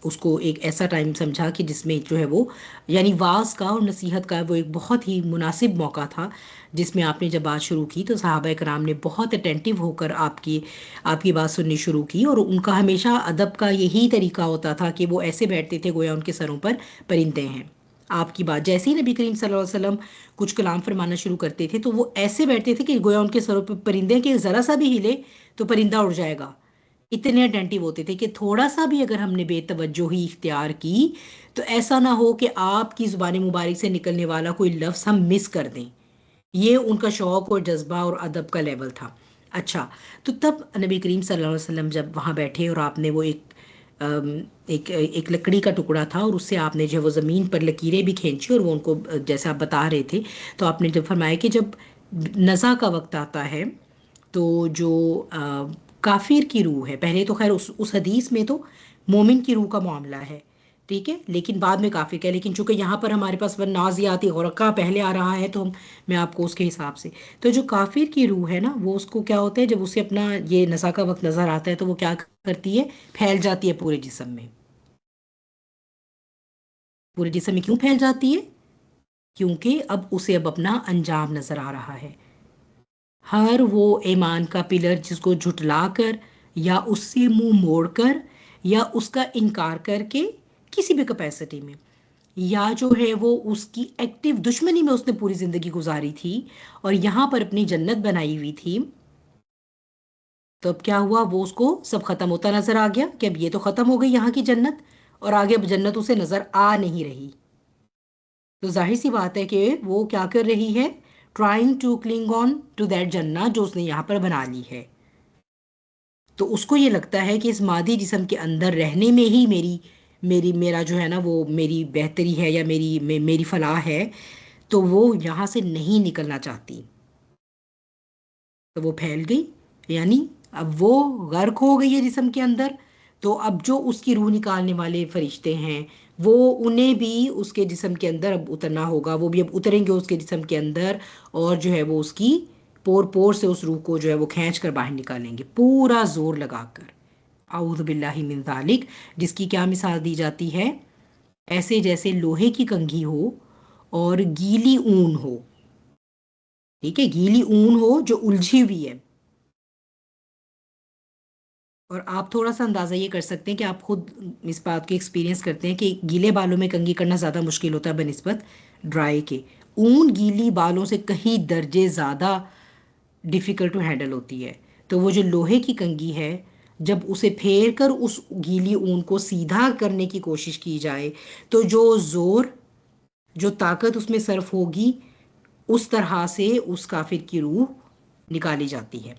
उसको एक ऐसा टाइम समझा कि जिसमें जो है वो यानी वाज का और नसीहत का वो एक बहुत ही मुनासिब मौका था, जिसमें आपने जब बात शुरू की तो सहाबा कराम ने बहुत अटेंटिव होकर आपकी बात सुननी शुरू की, और उनका हमेशा अदब का यही तरीका होता था कि वो ऐसे बैठते थे गोया उनके सरों पर परिंदे हैं। आपकी बात जैसे ही नबी करीम सल्लल्लाहु अलैहि वसल्लम कुछ कलाम फरमाना शुरू करते थे तो वो ऐसे बैठते थे कि गोया उनके सरों पर परिंदे के ज़रा सा भी हिले तो परिंदा उड़ जाएगा, इतने अटेंटिव होते थे कि थोड़ा सा भी अगर हमने बेतवज्जोही इख्तियार की तो ऐसा ना हो कि आपकी ज़ुबान मुबारक से निकलने वाला कोई लफ्ज़ हम मिस कर दें। ये उनका शौक और जज्बा और अदब का लेवल था। अच्छा, तो तब नबी करीम सल्लल्लाहु अलैहि वसल्लम जब वहाँ बैठे और आपने वो एक लकड़ी का टुकड़ा था और उससे आपने जो वो ज़मीन पर लकीरें भी खींची और वो उनको जैसे आप बता रहे थे, तो आपने जब फरमाया कि जब नज़ा का वक्त आता है तो जो काफिर की रूह है, पहले तो खैर उस हदीस में तो मोमिन की रूह का मामला है, ठीक है, लेकिन बाद में काफिर का है। लेकिन चूंकि यहाँ पर हमारे पास वन नाजियाती गरक़ा पहले आ रहा है तो मैं आपको उसके हिसाब से, तो जो काफिर की रूह है ना, वो उसको क्या होता है, जब उसे अपना ये नशा का वक्त नजर आता है तो वो क्या करती है, फैल जाती है पूरे जिस्म में। पूरे जिस्म में क्यों फैल जाती है? क्योंकि अब उसे अब अपना अंजाम नजर आ रहा है। हर वो ईमान का पिलर जिसको झुटलाकर या उससे मुंह मोड़कर या उसका इनकार करके किसी भी कैपेसिटी में, या जो है वो उसकी एक्टिव दुश्मनी में उसने पूरी जिंदगी गुजारी थी और यहाँ पर अपनी जन्नत बनाई हुई थी, तो अब क्या हुआ, वो उसको सब खत्म होता नजर आ गया कि अब ये तो खत्म हो गई यहाँ की जन्नत और आगे अब जन्नत उसे नजर आ नहीं रही। तो जाहिर सी बात है कि वो क्या कर रही है, trying to cling on to that jannat जो उसने यहाँ पर बना ली है। तो उसको ये लगता है कि इस मादी जिस्म के अंदर रहने में ही मेरी मेरी मेरा जो है ना वो मेरी बेहतरी है या मेरी फलाह है, तो वो यहाँ से नहीं निकलना चाहती। तो वो फैल गई, यानी अब वो गर्क हो गई है जिस्म के अंदर। तो अब जो उसकी रूह निकालने वाले फरिश्ते हैं, वो उन्हें भी उसके जिस्म के अंदर अब उतरना होगा, वो भी अब उतरेंगे उसके जिस्म के अंदर और जो है वो उसकी पोर पोर से उस रूह को जो है वो खींच कर बाहर निकालेंगे पूरा जोर लगाकर। आऊज़ बिल्लाहि मिन ज़ालिक, जिसकी क्या मिसाल दी जाती है, ऐसे जैसे लोहे की कंघी हो और गीली ऊन हो। ठीक है, गीली ऊन हो जो उलझी हुई है। और आप थोड़ा सा अंदाज़ा ये कर सकते हैं कि आप खुद इस बात को एक्सपीरियंस करते हैं कि गीले बालों में कंघी करना ज़्यादा मुश्किल होता है बनिस्बत ड्राई के। ऊन गीली बालों से कहीं दर्जे ज़्यादा डिफ़िकल्ट टू हैंडल होती है। तो वो जो लोहे की कंघी है, जब उसे फेर कर उस गीली ऊन को सीधा करने की कोशिश की जाए, तो जो ज़ोर, जो ताकत उसमें सर्फ होगी, उस तरह से उस काफिर की रूह निकाली जाती है।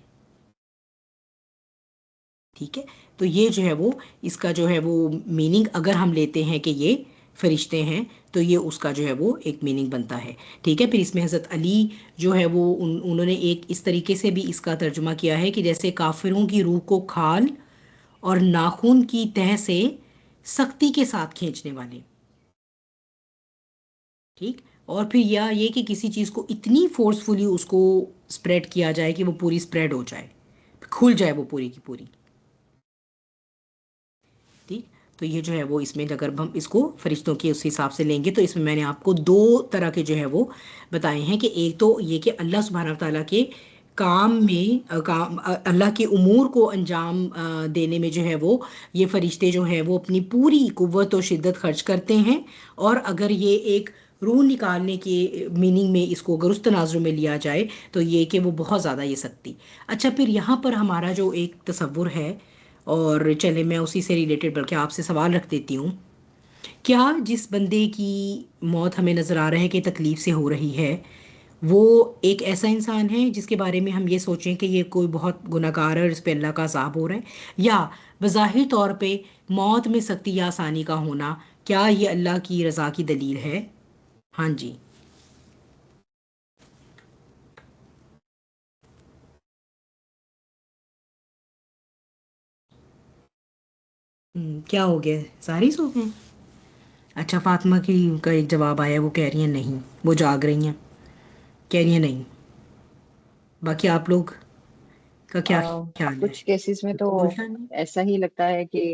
ठीक है, तो ये जो है वो इसका जो है वो मीनिंग अगर हम लेते हैं कि ये फरिश्ते हैं, तो ये उसका जो है वो एक मीनिंग बनता है। ठीक है, फिर इसमें हज़रत अली जो है वो उन्होंने एक इस तरीके से भी इसका तर्जुमा किया है कि जैसे काफिरों की रूह को खाल और नाखून की तह से सख्ती के साथ खींचने वाले। ठीक, और फिर या ये कि किसी चीज़ को इतनी फोर्सफुली उसको स्प्रेड किया जाए कि वो पूरी स्प्रेड हो जाए, खुल जाए वो पूरी की पूरी। ठीक, तो ये जो है वो इसमें अगर हम इसको फरिश्तों के उस हिसाब से लेंगे तो इसमें मैंने आपको दो तरह के जो है वो बताए हैं कि एक तो ये कि अल्लाह सुब्हानहू तआला के काम में अल्लाह के उमूर को अंजाम देने में जो है वो ये फरिश्ते जो है वो अपनी पूरी कुव्वत और शिद्दत खर्च करते हैं। और अगर ये एक रूह निकालने के मीनिंग में इसको अगर उस तनाजुर में लिया जाए तो ये कि वो बहुत ज़्यादा ये सख्ती। अच्छा, फिर यहाँ पर हमारा जो एक तसव्वुर है, और चले मैं उसी से रिलेटेड बल्कि आपसे सवाल रख देती हूँ, क्या जिस बंदे की मौत हमें नज़र आ रहा है कि तकलीफ़ से हो रही है, वो एक ऐसा इंसान है जिसके बारे में हम ये सोचें कि ये कोई बहुत गुनहगार है और इस पे अल्लाह का अज़ाब हो रहा है, या बज़ाहिर तौर पे मौत में सख्ती या आसानी का होना, क्या ये अल्लाह की रज़ा की दलील है? हाँ जी। क्या हो गया, सारी सो गए? अच्छा, फातिमा की का एक जवाब आया, वो कह रही हैं नहीं, वो जाग रही हैं, कह रही हैं नहीं। बाकी आप लोग का क्या ख्याल है? कुछ केसेस में तो कोई ख्याल नहीं? ऐसा ही लगता है कि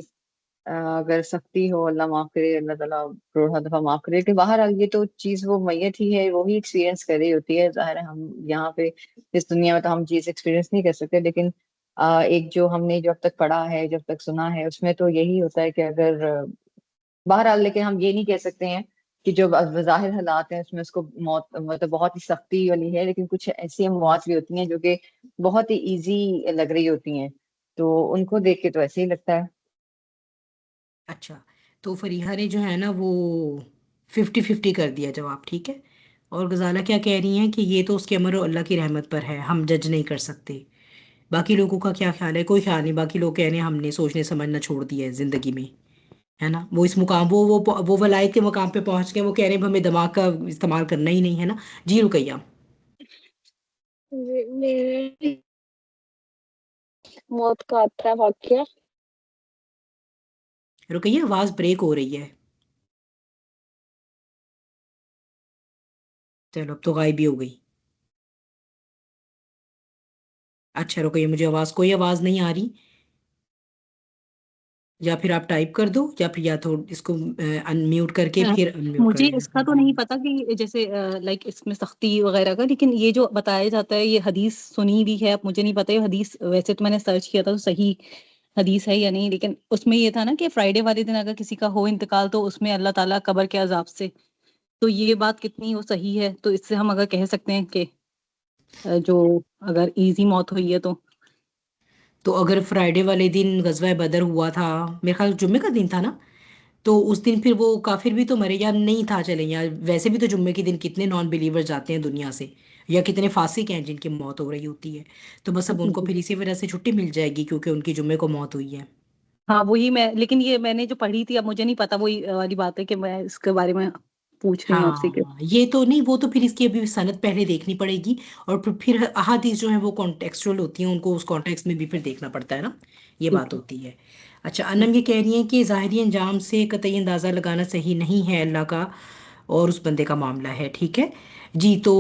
अगर सख्ती हो, अल्लाह माफ करे, अल्लाह ताला करोड़ों दफा माफ करे, लेकिन बाहर ये तो चीज वो मैयत ही है, वो ही एक्सपीरियंस कर रही होती है। जाहिर है हम यहाँ पे इस दुनिया में तो हम चीज एक्सपीरियंस नहीं कर सकते, लेकिन एक जो हमने जब तक पढ़ा है, जब तक सुना है, उसमें तो यही होता है कि अगर बहरहाल, लेकिन हम ये नहीं कह सकते हैं कि जो ज़ाहिर हालात हैं उसमें उसको मौत मतलब बहुत ही सख्ती वाली है, लेकिन कुछ ऐसी मौत भी होती हैं जो कि बहुत ही इजी लग रही होती हैं। तो उनको देख के तो ऐसे ही लगता है। अच्छा, तो फरीहा ने जो है ना वो 50-50 कर दिया जवाब, ठीक है। और गजाला क्या कह रही हैं कि ये तो उसके अमर और अल्लाह की रहमत पर है, हम जज नहीं कर सकते। बाकी लोगों का क्या ख्याल है? कोई ख्याल नहीं, बाकी लोग कह रहे हैं हमने सोचने समझना छोड़ दिया है जिंदगी में, है ना। वो इस मुकाम वो वलायत के मुकाम पे पहुंच गए, वो कह रहे हैं हमें दिमाग का इस्तेमाल करना ही नहीं है ना। जी रुकैया। मेरे मौत का आता है वाक्य। रुकैया आवाज ब्रेक हो रही है। चलो अब तो गायब भी हो गई। अच्छा रुकैया, मुझे आवाज, कोई आवाज नहीं आ रही। या फिर आप टाइप कर दो, या फिर या तो इसको अनम्यूट करके अ, फिर अनम्यूट कर मुझे इसका तो नहीं लेना। पता कि जैसे लाइक इसमें सख्ती वगैरह का, लेकिन ये जो बताया जाता है ये हदीस सुनी भी है। अब मुझे नहीं पता ये हदीस, वैसे तो मैंने सर्च किया था तो सही हदीस है या नहीं, लेकिन उसमें ये था ना कि फ्राइडे वाले दिन अगर किसी का हो इंतकाल तो उसमें अल्लाह ताला कब्र के अजाब से, तो ये बात कितनी वो सही है? तो इससे हम अगर कह सकते हैं कि जो अगर इजी मौत हुई है तो अगर फ्राइडे वाले दिन गजवा बदर हुआ था, मेरे ख्याल जुम्मे का दिन था ना, तो उस दिन फिर वो काफिर भी तो मरे या नहीं था, चले, या वैसे भी तो जुम्मे के दिन कितने नॉन बिलीवर जाते हैं दुनिया से, या कितने फासिक हैं जिनकी मौत हो रही होती है। तो बस अब उनको तो फिर इसी वजह से छुट्टी मिल जाएगी क्योंकि उनकी जुम्मे को मौत हुई है। हाँ वही मैं, लेकिन ये मैंने जो पढ़ी थी, अब मुझे नहीं पता, वही वाली बात है कि मैं इसके बारे में पूछ रही हूँ आपसे कि हाँ ये तो नहीं, वो तो फिर इसकी अभी सनद पहले देखनी पड़ेगी, और फिर अहादीस जो है वो कॉन्टेक्सचुअल होती हैं, उनको उस कॉन्टेक्स्ट में भी फिर देखना पड़ता है ना, ये बात ठीक होती है। अच्छा, अनम ये कह रही हैं कि ज़ाहिरी अंजाम से कतई अंदाज़ा लगाना सही नहीं है अल्लाह का और उस बंदे का मामला है, ठीक है। जी तो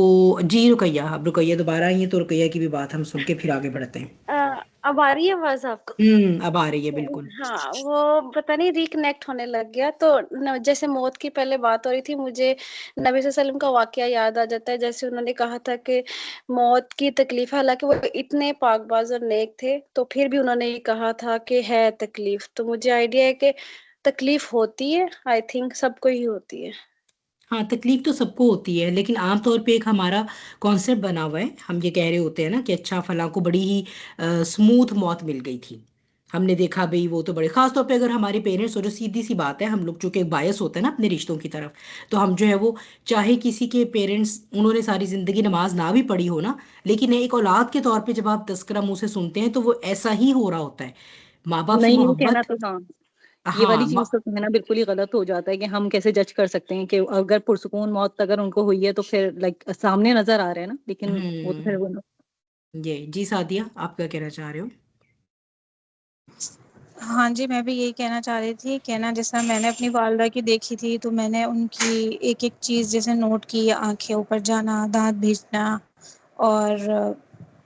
जी रुकैया, अब रुकैया दोबारा आई है तो रुकैया की भी बात हम सुन के फिर आगे बढ़ते हैं। अब आ रही है आवाज आपको? अब आ रही है बिल्कुल। हाँ, वो पता नहीं रिकनेक्ट होने लग गया तो जैसे मौत की पहले बात हो रही थी, मुझे नबी सल्लल्लाहु अलैहि वसल्लम का वाकया याद आ जाता है। जैसे उन्होंने कहा था कि मौत की तकलीफ है, हालांकि वो इतने पाकबाज और नेक थे तो फिर भी उन्होंने ये कहा था कि है तकलीफ। तो मुझे आइडिया है कि तकलीफ होती है, आई थिंक सबको ही होती है। हाँ तकलीफ तो सबको होती है, लेकिन आमतौर पे एक हमारा कॉन्सेप्ट बना हुआ है, हम ये कह रहे होते हैं ना कि अच्छा फलां को बड़ी ही स्मूथ मौत मिल गई थी। हमने देखा भाई वो तो बड़े, खास तौर पे अगर हमारे पेरेंट्स, और जो सीधी सी बात है, हम लोग चूंकि एक बायस होता है ना अपने रिश्तों की तरफ, तो हम जो है वो, चाहे किसी के पेरेंट्स उन्होंने सारी जिंदगी नमाज ना भी पढ़ी हो ना, लेकिन एक औलाद के तौर पे जब आप तस्करा मुंह से सुनते हैं तो वो ऐसा ही हो रहा होता है, माँ बाप से नहीं, नहीं कहना मोहब्बत। तो हाँ, ये हाँ वाली चीज तो कहना बिल्कुल ही गलत हो जाता है कि हम कैसे जज कर सकते हैं कि अगर पुरसुकून मौत अगर उनको हुई है तो फिर लाइक सामने नजर आ रहे हैं ना, लेकिन वो तो फिर हम्म। वो ये जी सादिया, आप क्या कहना चाह रहे हो? हाँ जी, मैं भी यही कहना चाह रही थी कि ना जैसा मैंने अपनी वालदा की देखी थी, तो मैंने उनकी एक-एक चीज़ जैसे नोट की, आँखें ऊपर जाना, दाँत भींचना और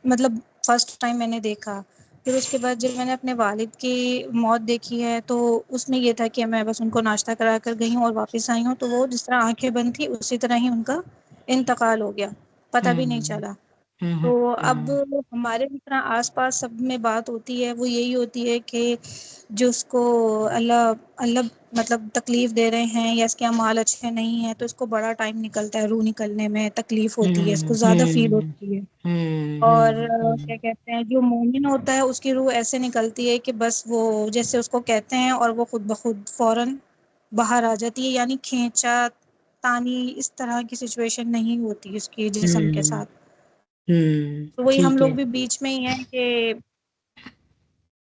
मतलब फर्स्ट टाइम मैंने देखा। फिर उसके बाद जब मैंने अपने वालिद की मौत देखी है, तो उसमें ये था कि मैं बस उनको नाश्ता करा कर गई हूँ और वापस आई हूँ, तो वो जिस तरह आँखें बंद थी, उसी तरह ही उनका इंतकाल हो गया, पता भी नहीं हम्म चला। हम्म तो अब हम्म हमारे जितना आस-पास सब में बात होती है, वो यही होती है कि जिसको अल्लाह अल्लाह मतलब तकलीफ़ दे रहे हैं या इसके अमाल अच्छे नहीं हैं, तो इसको बड़ा टाइम निकलता है, रूह निकलने में तकलीफ़ होती है, इसको ज़्यादा फ़ील हम्म होती है। और हम्म क्या कहते हैं, जो मोमिन होता है, उसकी रूह ऐसे निकलती है कि बस वो जैसे उसको कहते हैं और वो खुद ब खुद फ़ौरन बाहर आ जाती है, यानी खींचा-तानी इस तरह की सिचुएशन नहीं होती उसके जिस्म के साथ। तो वही हम ठीक है। लोग भी बीच में ही हैं कि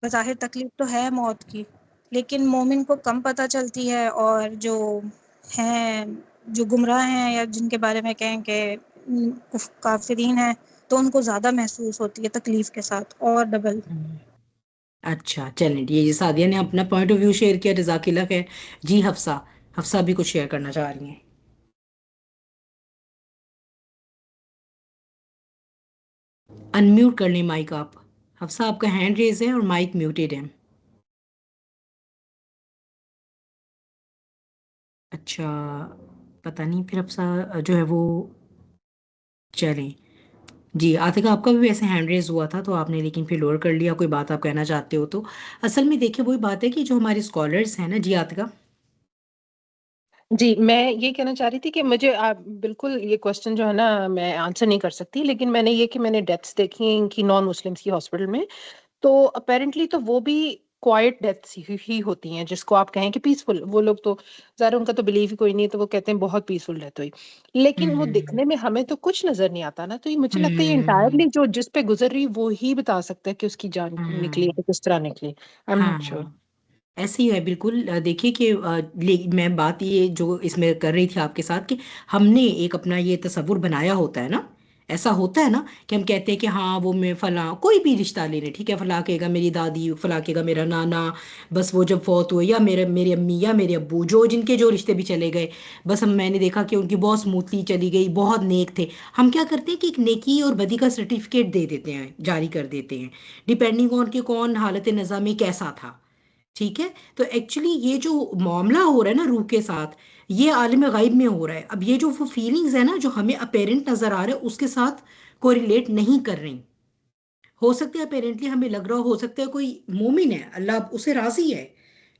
बज़ाहिर तकलीफ़ तो है मौत की, लेकिन मोमिन को कम पता चलती है और जो हैं, जो गुमराह हैं या जिनके बारे में कहें कि काफ़िरीन हैं, तो उनको ज़्यादा महसूस होती है तकलीफ़ के साथ और डबल। हम्म, अच्छा चलें, ये सादिया ने अपना पॉइंट ऑफ व्यू शेयर किया, जजाकिल्ला खैर। जी हफ्सा, हफ्सा भी कुछ शेयर करना चाह रही हैं? अनम्यूट कर लें माइक आप। हफ्सा आपका हैंड रेज है और माइक म्यूटेड है। अच्छा, पता नहीं फिर हफ्सा जो है वो, चलें। जी आतिका, आपका भी वैसे हैंड रेज हुआ था तो आपने लेकिन फिर लोअर कर लिया, कोई बात आप कहना चाहते हो तो। असल में देखिए वही बात है कि जो हमारे स्कॉलर्स हैं ना, जी आतिका। जी, मैं ये कहना चाह रही थी कि मुझे बिल्कुल ये क्वेश्चन जो है ना मैं आंसर नहीं कर सकती, लेकिन मैंने ये कि मैंने डेथ्स देखी हैं इनकी नॉन मुस्लिम्स की हॉस्पिटल में। तो अपेरेंटली तो वो भी क्वाइट डेथ्स ही होती हैं, जिसको आप कहें कि पीसफुल। वो लोग तो ज़ाहिर उनका तो बिलीव ही कोई नहीं है, तो वो कहते हैं बहुत पीसफुल डेथ हुई। लेकिन वो हम्म दिखने में हमें तो कुछ नजर नहीं आता ना, तो ये मुझे लगता है ये हम्म इंटायरली जो जिस पे गुजर रही वो ही बता सकता है कि उसकी जान निकली है हम्म तो किस तरह निकली। I am not sure. हाँ, ऐसे ही है बिल्कुल। देखिए कि मैं बात ये जो इसमें कर रही थी आपके साथ कि हमने एक अपना ये तसव्वुर बनाया होता है ना। ऐसा होता है ना कि हम कहते हैं कि हाँ वो मैं फला कोई भी रिश्ता ले लें, ठीक है, फला कहेगा मेरी दादी, फला कहेगा मेरा नाना, बस वो जब फौत हुए, या मेरी अम्मी या मेरे अब्बू, जो जिनके जो रिश्ते भी चले गए, बस हम मैंने देखा कि उनकी बहुत स्मूथली चली गई, बहुत नेक थे। हम क्या करते हैं कि एक नेकी और बदी का सर्टिफिकेट दे देते हैं, जारी कर देते हैं, डिपेंडिंग ऑन कि कौन हालत नज़ा में कैसा था। ठीक है, तो एक्चुअली ये जो मामला हो रहा है ना रूह के साथ, ये आलिम गाइब में हो रहा है। अब ये जो वो फीलिंग्स है ना जो हमें अपेरेंट नजर आ रहे हैं उसके साथ कोरिलेट नहीं कर रही। हो सकता है अपेरेंटली हमें लग रहा हो सकता है कोई मोमिन है, अल्लाह उससे राजी है,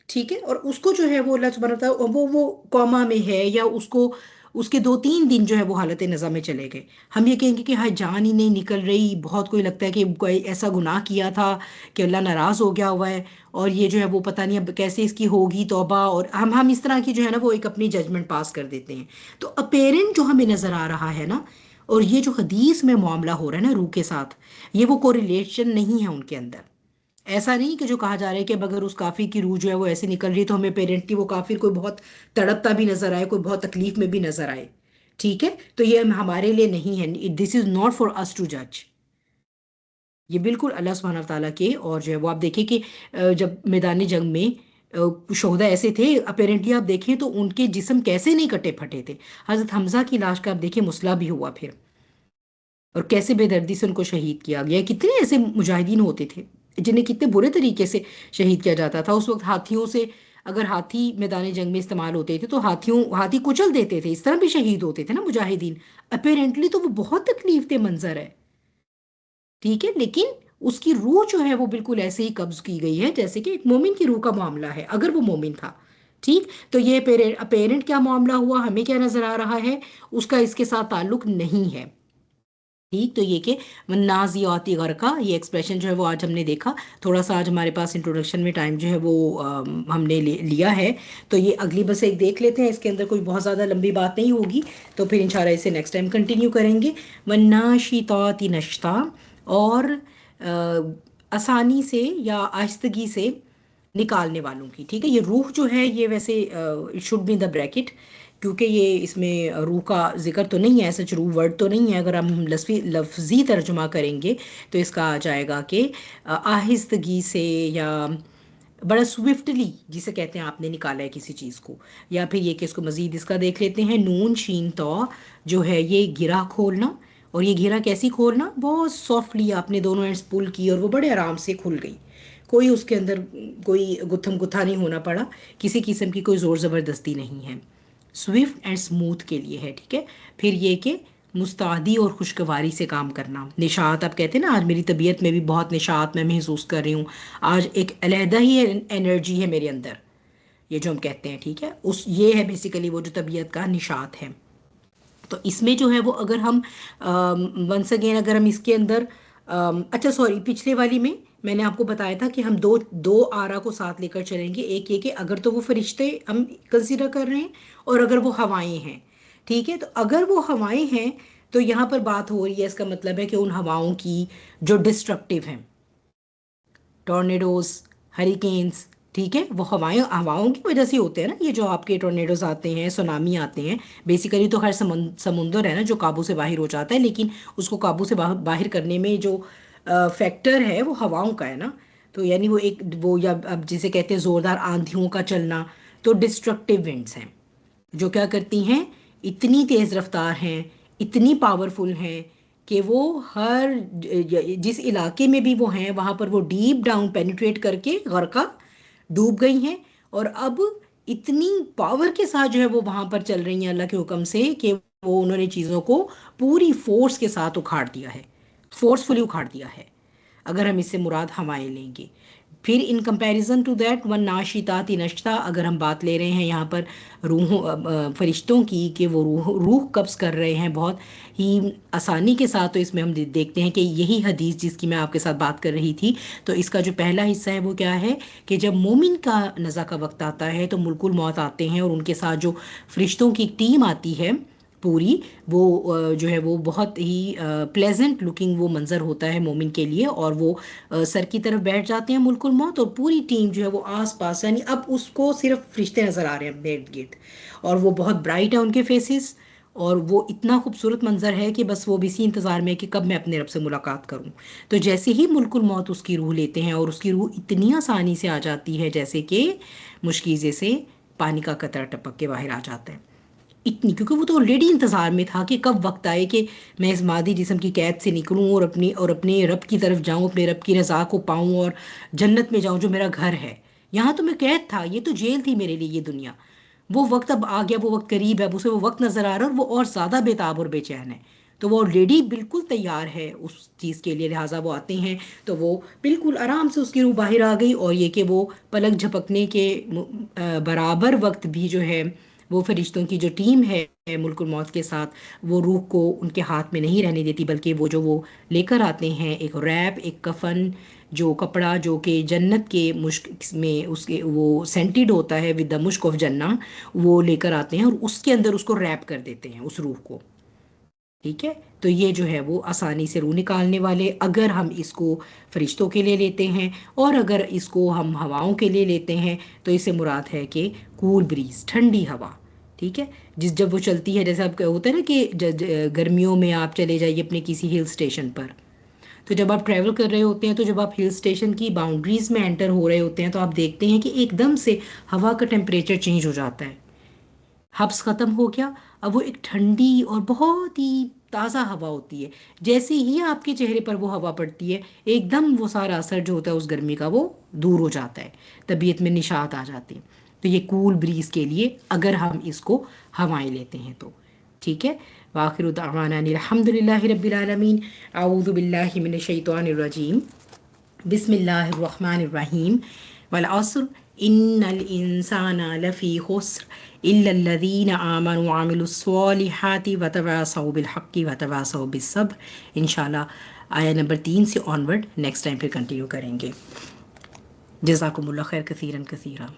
ठीक है, और उसको जो है वो अल्लाह सुब्हानहू व तआला वो कौमा में है, या उसको उसके 2-3 दिन जो है वो हालत नज़ा में चले गए। हम ये कहेंगे कि हाँ जान ही नहीं निकल रही, बहुत कोई लगता है कि कोई ऐसा गुनाह किया था कि अल्लाह नाराज़ हो गया हुआ है, और ये जो है वो पता नहीं अब कैसे इसकी होगी तौबा, और हम इस तरह की जो है ना वो एक अपनी जजमेंट पास कर देते हैं। तो अपेरेंट जो हमें नज़र आ रहा है ना, और ये जो हदीस में मामला हो रहा है ना रूह के साथ, ये वो कोरिलेशन नहीं है उनके अंदर। ऐसा नहीं कि जो कहा जा रहा है कि अब अगर उस काफिर की रूह जो है वो ऐसे निकल रही है तो हमें पेरेंटली वो काफिर कोई बहुत तड़पता भी नजर आए, कोई बहुत तकलीफ में भी नजर आए, ठीक है, तो ये हमारे लिए नहीं है, this is not for us to जज। ये बिल्कुल अल्लाह सुब्हानहू व तआला के, और जो है वो आप देखिए कि जब मैदान जंग में शोहदा ऐसे थे, अपेरेंटली आप देखें तो उनके जिस्म कैसे नहीं कटे फटे थे। हजरत हमजा की लाश का आप देखिए मुसला भी हुआ फिर, और कैसे बेदर्दी से उनको शहीद किया गया। कितने ऐसे मुजाहिदीन होते थे जिन्हें कितने बुरे तरीके से शहीद किया जाता था उस वक्त। हाथियों से, अगर हाथी मैदान जंग में इस्तेमाल होते थे तो हाथी कुचल देते थे, इस तरह भी शहीद होते थे ना मुजाहिदीन। अपेरेंटली तो वो बहुत तकलीफ दे मंजर है, ठीक है, लेकिन उसकी रूह जो है वो बिल्कुल ऐसे ही कब्ज की गई है जैसे कि एक मोमिन की रूह का मामला है, अगर वो मोमिन था। ठीक, तो ये पेरेंट क्या मामला हुआ, हमें क्या नजर आ रहा है, उसका इसके साथ ताल्लुक नहीं है। ठीक, तो ये कि नाजियाती गरका, ये एक्सप्रेशन जो है वो आज हमने देखा। थोड़ा सा आज हमारे पास इंट्रोडक्शन में टाइम जो है वो हमने लिया है, तो ये अगली बस एक देख लेते हैं, इसके अंदर कोई बहुत ज़्यादा लंबी बात नहीं होगी, तो फिर इंशाल्लाह इसे नेक्स्ट टाइम कंटिन्यू करेंगे। वन्नाशिताति नश्ता, और आसानी से या आहिस्तगी से निकालने वालों की, ठीक है। ये रूह जो है ये वैसे it should be in the bracket, क्योंकि ये इसमें रूह का जिक्र तो नहीं है, सच रूह वर्ड तो नहीं है। अगर हम लफ्ज़ी तर्जुमा करेंगे तो इसका आ जाएगा कि आहिस्तगी से, या बड़ा स्विफ्टली जिसे कहते हैं आपने निकाला है किसी चीज़ को, या फिर ये कि इसको मज़ीद इसका देख लेते हैं। नून शीन तो जो है ये गिरा खोलना, और ये घेरा कैसी खोलना, बहुत सॉफ्टली आपने दोनों एंड्स पुल की और वो बड़े आराम से खुल गई। कोई उसके अंदर कोई गुत्थम गुत्था नहीं होना पड़ा, किसी किस्म की कोई ज़ोर ज़बरदस्ती नहीं है, स्विफ्ट एंड स्मूथ के लिए है, ठीक है। फिर ये कि मुस्तादी और खुशगवारी से काम करना। निशात आप कहते हैं ना, आज मेरी तबीयत में भी बहुत निशात मैं महसूस कर रही हूँ, आज एक अलहदा ही एनर्जी है मेरे अंदर, ये जो हम कहते हैं, ठीक है, उस ये है बेसिकली वो जो तबीयत का निशात है। तो इसमें जो है वो अगर हम वंस अगेन अगर हम इसके अंदर अच्छा सॉरी, पिछले वाली में मैंने आपको बताया था कि हम दो दो आरा को साथ लेकर चलेंगे। एक ये कि अगर तो वो फरिश्ते हम कंसीडर कर रहे हैं, और अगर वो हवाएं हैं, ठीक है, तो अगर वो हवाएं हैं तो यहाँ पर बात हो रही है, इसका मतलब है कि उन हवाओं की जो डिस्ट्रक्टिव हैं, टॉर्नेडोज, हरिकेन्स, ठीक है, वो हवाओं की वजह से होते हैं ना, ये जो आपके टॉर्नेडोज आते हैं, सुनामी आते हैं। बेसिकली तो खैर समुंदर है ना जो काबू से बाहर हो जाता है, लेकिन उसको काबू से बाहर करने में जो फैक्टर है वो हवाओं का है ना। तो यानी वो एक वो, या अब जिसे कहते हैं ज़ोरदार आंधियों का चलना, तो डिस्ट्रक्टिव विंड्स हैं जो क्या करती हैं, इतनी तेज़ रफ्तार हैं, इतनी पावरफुल हैं कि वो हर जिस इलाके में भी वो हैं वहाँ पर वो डीप डाउन पेनिट्रेट करके गरका डूब गई हैं। और अब इतनी पावर के साथ जो है वो वहाँ पर चल रही हैं अल्लाह के हुक्म से, कि वो उन्होंने चीज़ों को पूरी फोर्स के साथ उखाड़ दिया है, फोर्सफुली उखाड़ दिया है, अगर हम इससे मुराद हवाएं लेंगे। फिर in comparison to that one नाशिताती नश्ता, अगर हम बात ले रहे हैं यहाँ पर फरिश्तों की कि वो रूह कब्ज़ कर रहे हैं बहुत ही आसानी के साथ, तो इसमें हम देखते हैं कि यही हदीस जिसकी मैं आपके साथ बात कर रही थी, तो इसका जो पहला हिस्सा है वो क्या है कि जब मोमिन का नज़ा का वक्त आता है तो मुल्कुल मौत आते हैं और उनके साथ जो फरिश्तों की टीम आती है पूरी, वो जो है वो बहुत ही प्लेजेंट लुकिंग वो मंज़र होता है मोमिन के लिए, और वो सर की तरफ बैठ जाते हैं मुल्कुल मौत, और पूरी टीम जो है वो आस पास, यानी अब उसको सिर्फ फरिश्ते नज़र आ रहे हैं अपने इर्द गिर्द, और वो बहुत ब्राइट है उनके फेसेस, और वो इतना खूबसूरत मंजर है कि बस वो भी इसी इंतज़ार में है कि कब मैं अपने रब से मुलाकात करूं। तो जैसे ही मुल्कुल मौत उसकी रूह लेते हैं, और उसकी रूह इतनी आसानी से आ जाती है जैसे कि मुश्किज़े से पानी का कतरा टपक के बाहर आ जाता है, इतनी, क्योंकि वो तो ऑलरेडी इंतज़ार में था कि कब वक्त आए कि मैं इस मादी जिस्म की कैद से निकलूं और अपने रब की तरफ जाऊं, अपने रब की रज़ा को पाऊं और जन्नत में जाऊं जो मेरा घर है। यहाँ तो मैं कैद था, ये तो जेल थी मेरे लिए ये दुनिया। वो वक्त अब आ गया, वो वक्त करीब है, अब उसे वो वक्त नज़र आ रहा है और वो और ज़्यादा बेताब और बेचैन है। तो वो ऑलरेडी बिल्कुल तैयार है उस चीज़ के लिए, लिहाजा वो आते हैं तो वो बिल्कुल आराम से उसकी रूह बाहर आ गई, और ये कि वो पलक झपकने के बराबर वक्त भी जो है वो फरिश्तों की जो टीम है मुल्कुल मौत के साथ, वो रूह को उनके हाथ में नहीं रहने देती, बल्कि वो लेकर आते हैं एक रैप, एक कफन, जो कपड़ा जो कि जन्नत के मुश्क में उसके वो सेंटेड होता है विद द मुश्क ऑफ जन्ना, वो लेकर आते हैं और उसके अंदर उसको रैप कर देते हैं उस रूह को। ठीक है, तो ये जो है वो आसानी से रूह निकालने वाले, अगर हम इसको फरिश्तों के लिए लेते हैं, और अगर इसको हम हवाओं के लिए लेते हैं तो इससे मुराद है कि कूल ब्रीज, ठंडी हवा। ठीक है, जब वो चलती है, जैसे आपका होता है ना कि गर्मियों में आप चले जाइए अपने किसी हिल स्टेशन पर, तो जब आप ट्रैवल कर रहे होते हैं, तो जब आप हिल स्टेशन की बाउंड्रीज में एंटर हो रहे होते हैं, तो आप देखते हैं कि एकदम से हवा का टेम्परेचर चेंज हो जाता है, हब्स ख़त्म हो गया, अब वो एक ठंडी और बहुत ही ताज़ा हवा होती है। जैसे ही आपके चेहरे पर वो हवा पड़ती है, एकदम वो सारा असर जो होता है उस गर्मी का वो दूर हो जाता है, तबीयत में निशात आ जाती है। तो ये कूल ब्रीज़ के लिए अगर हम इसको हवाएं लेते हैं तो ठीक है। वाखिर दावाना अल्हम्दुलिल्लाहि रब्बिल आलमीन, अऊज़ु बिल्लाहि मिनश शैतानिर रजीम, बिस्मिल्लाहिर्रहमानिर्रहीम, वल अस्र इन्नल इंसाना लफ़ी खुस्र इल्लल्लज़ीना आमनु व अमिलुस्सॉलिहाति व तवासौ बिल हक़्क़ि व तवासौ बिस्सब्र। इंशाल्लाह आया नंबर 3 से ऑनवर्ड नेक्स्ट टाइम फिर कंटिन्यू करेंगे। जज़ाकुमुल्लाह खैर कसीरन कसीरा।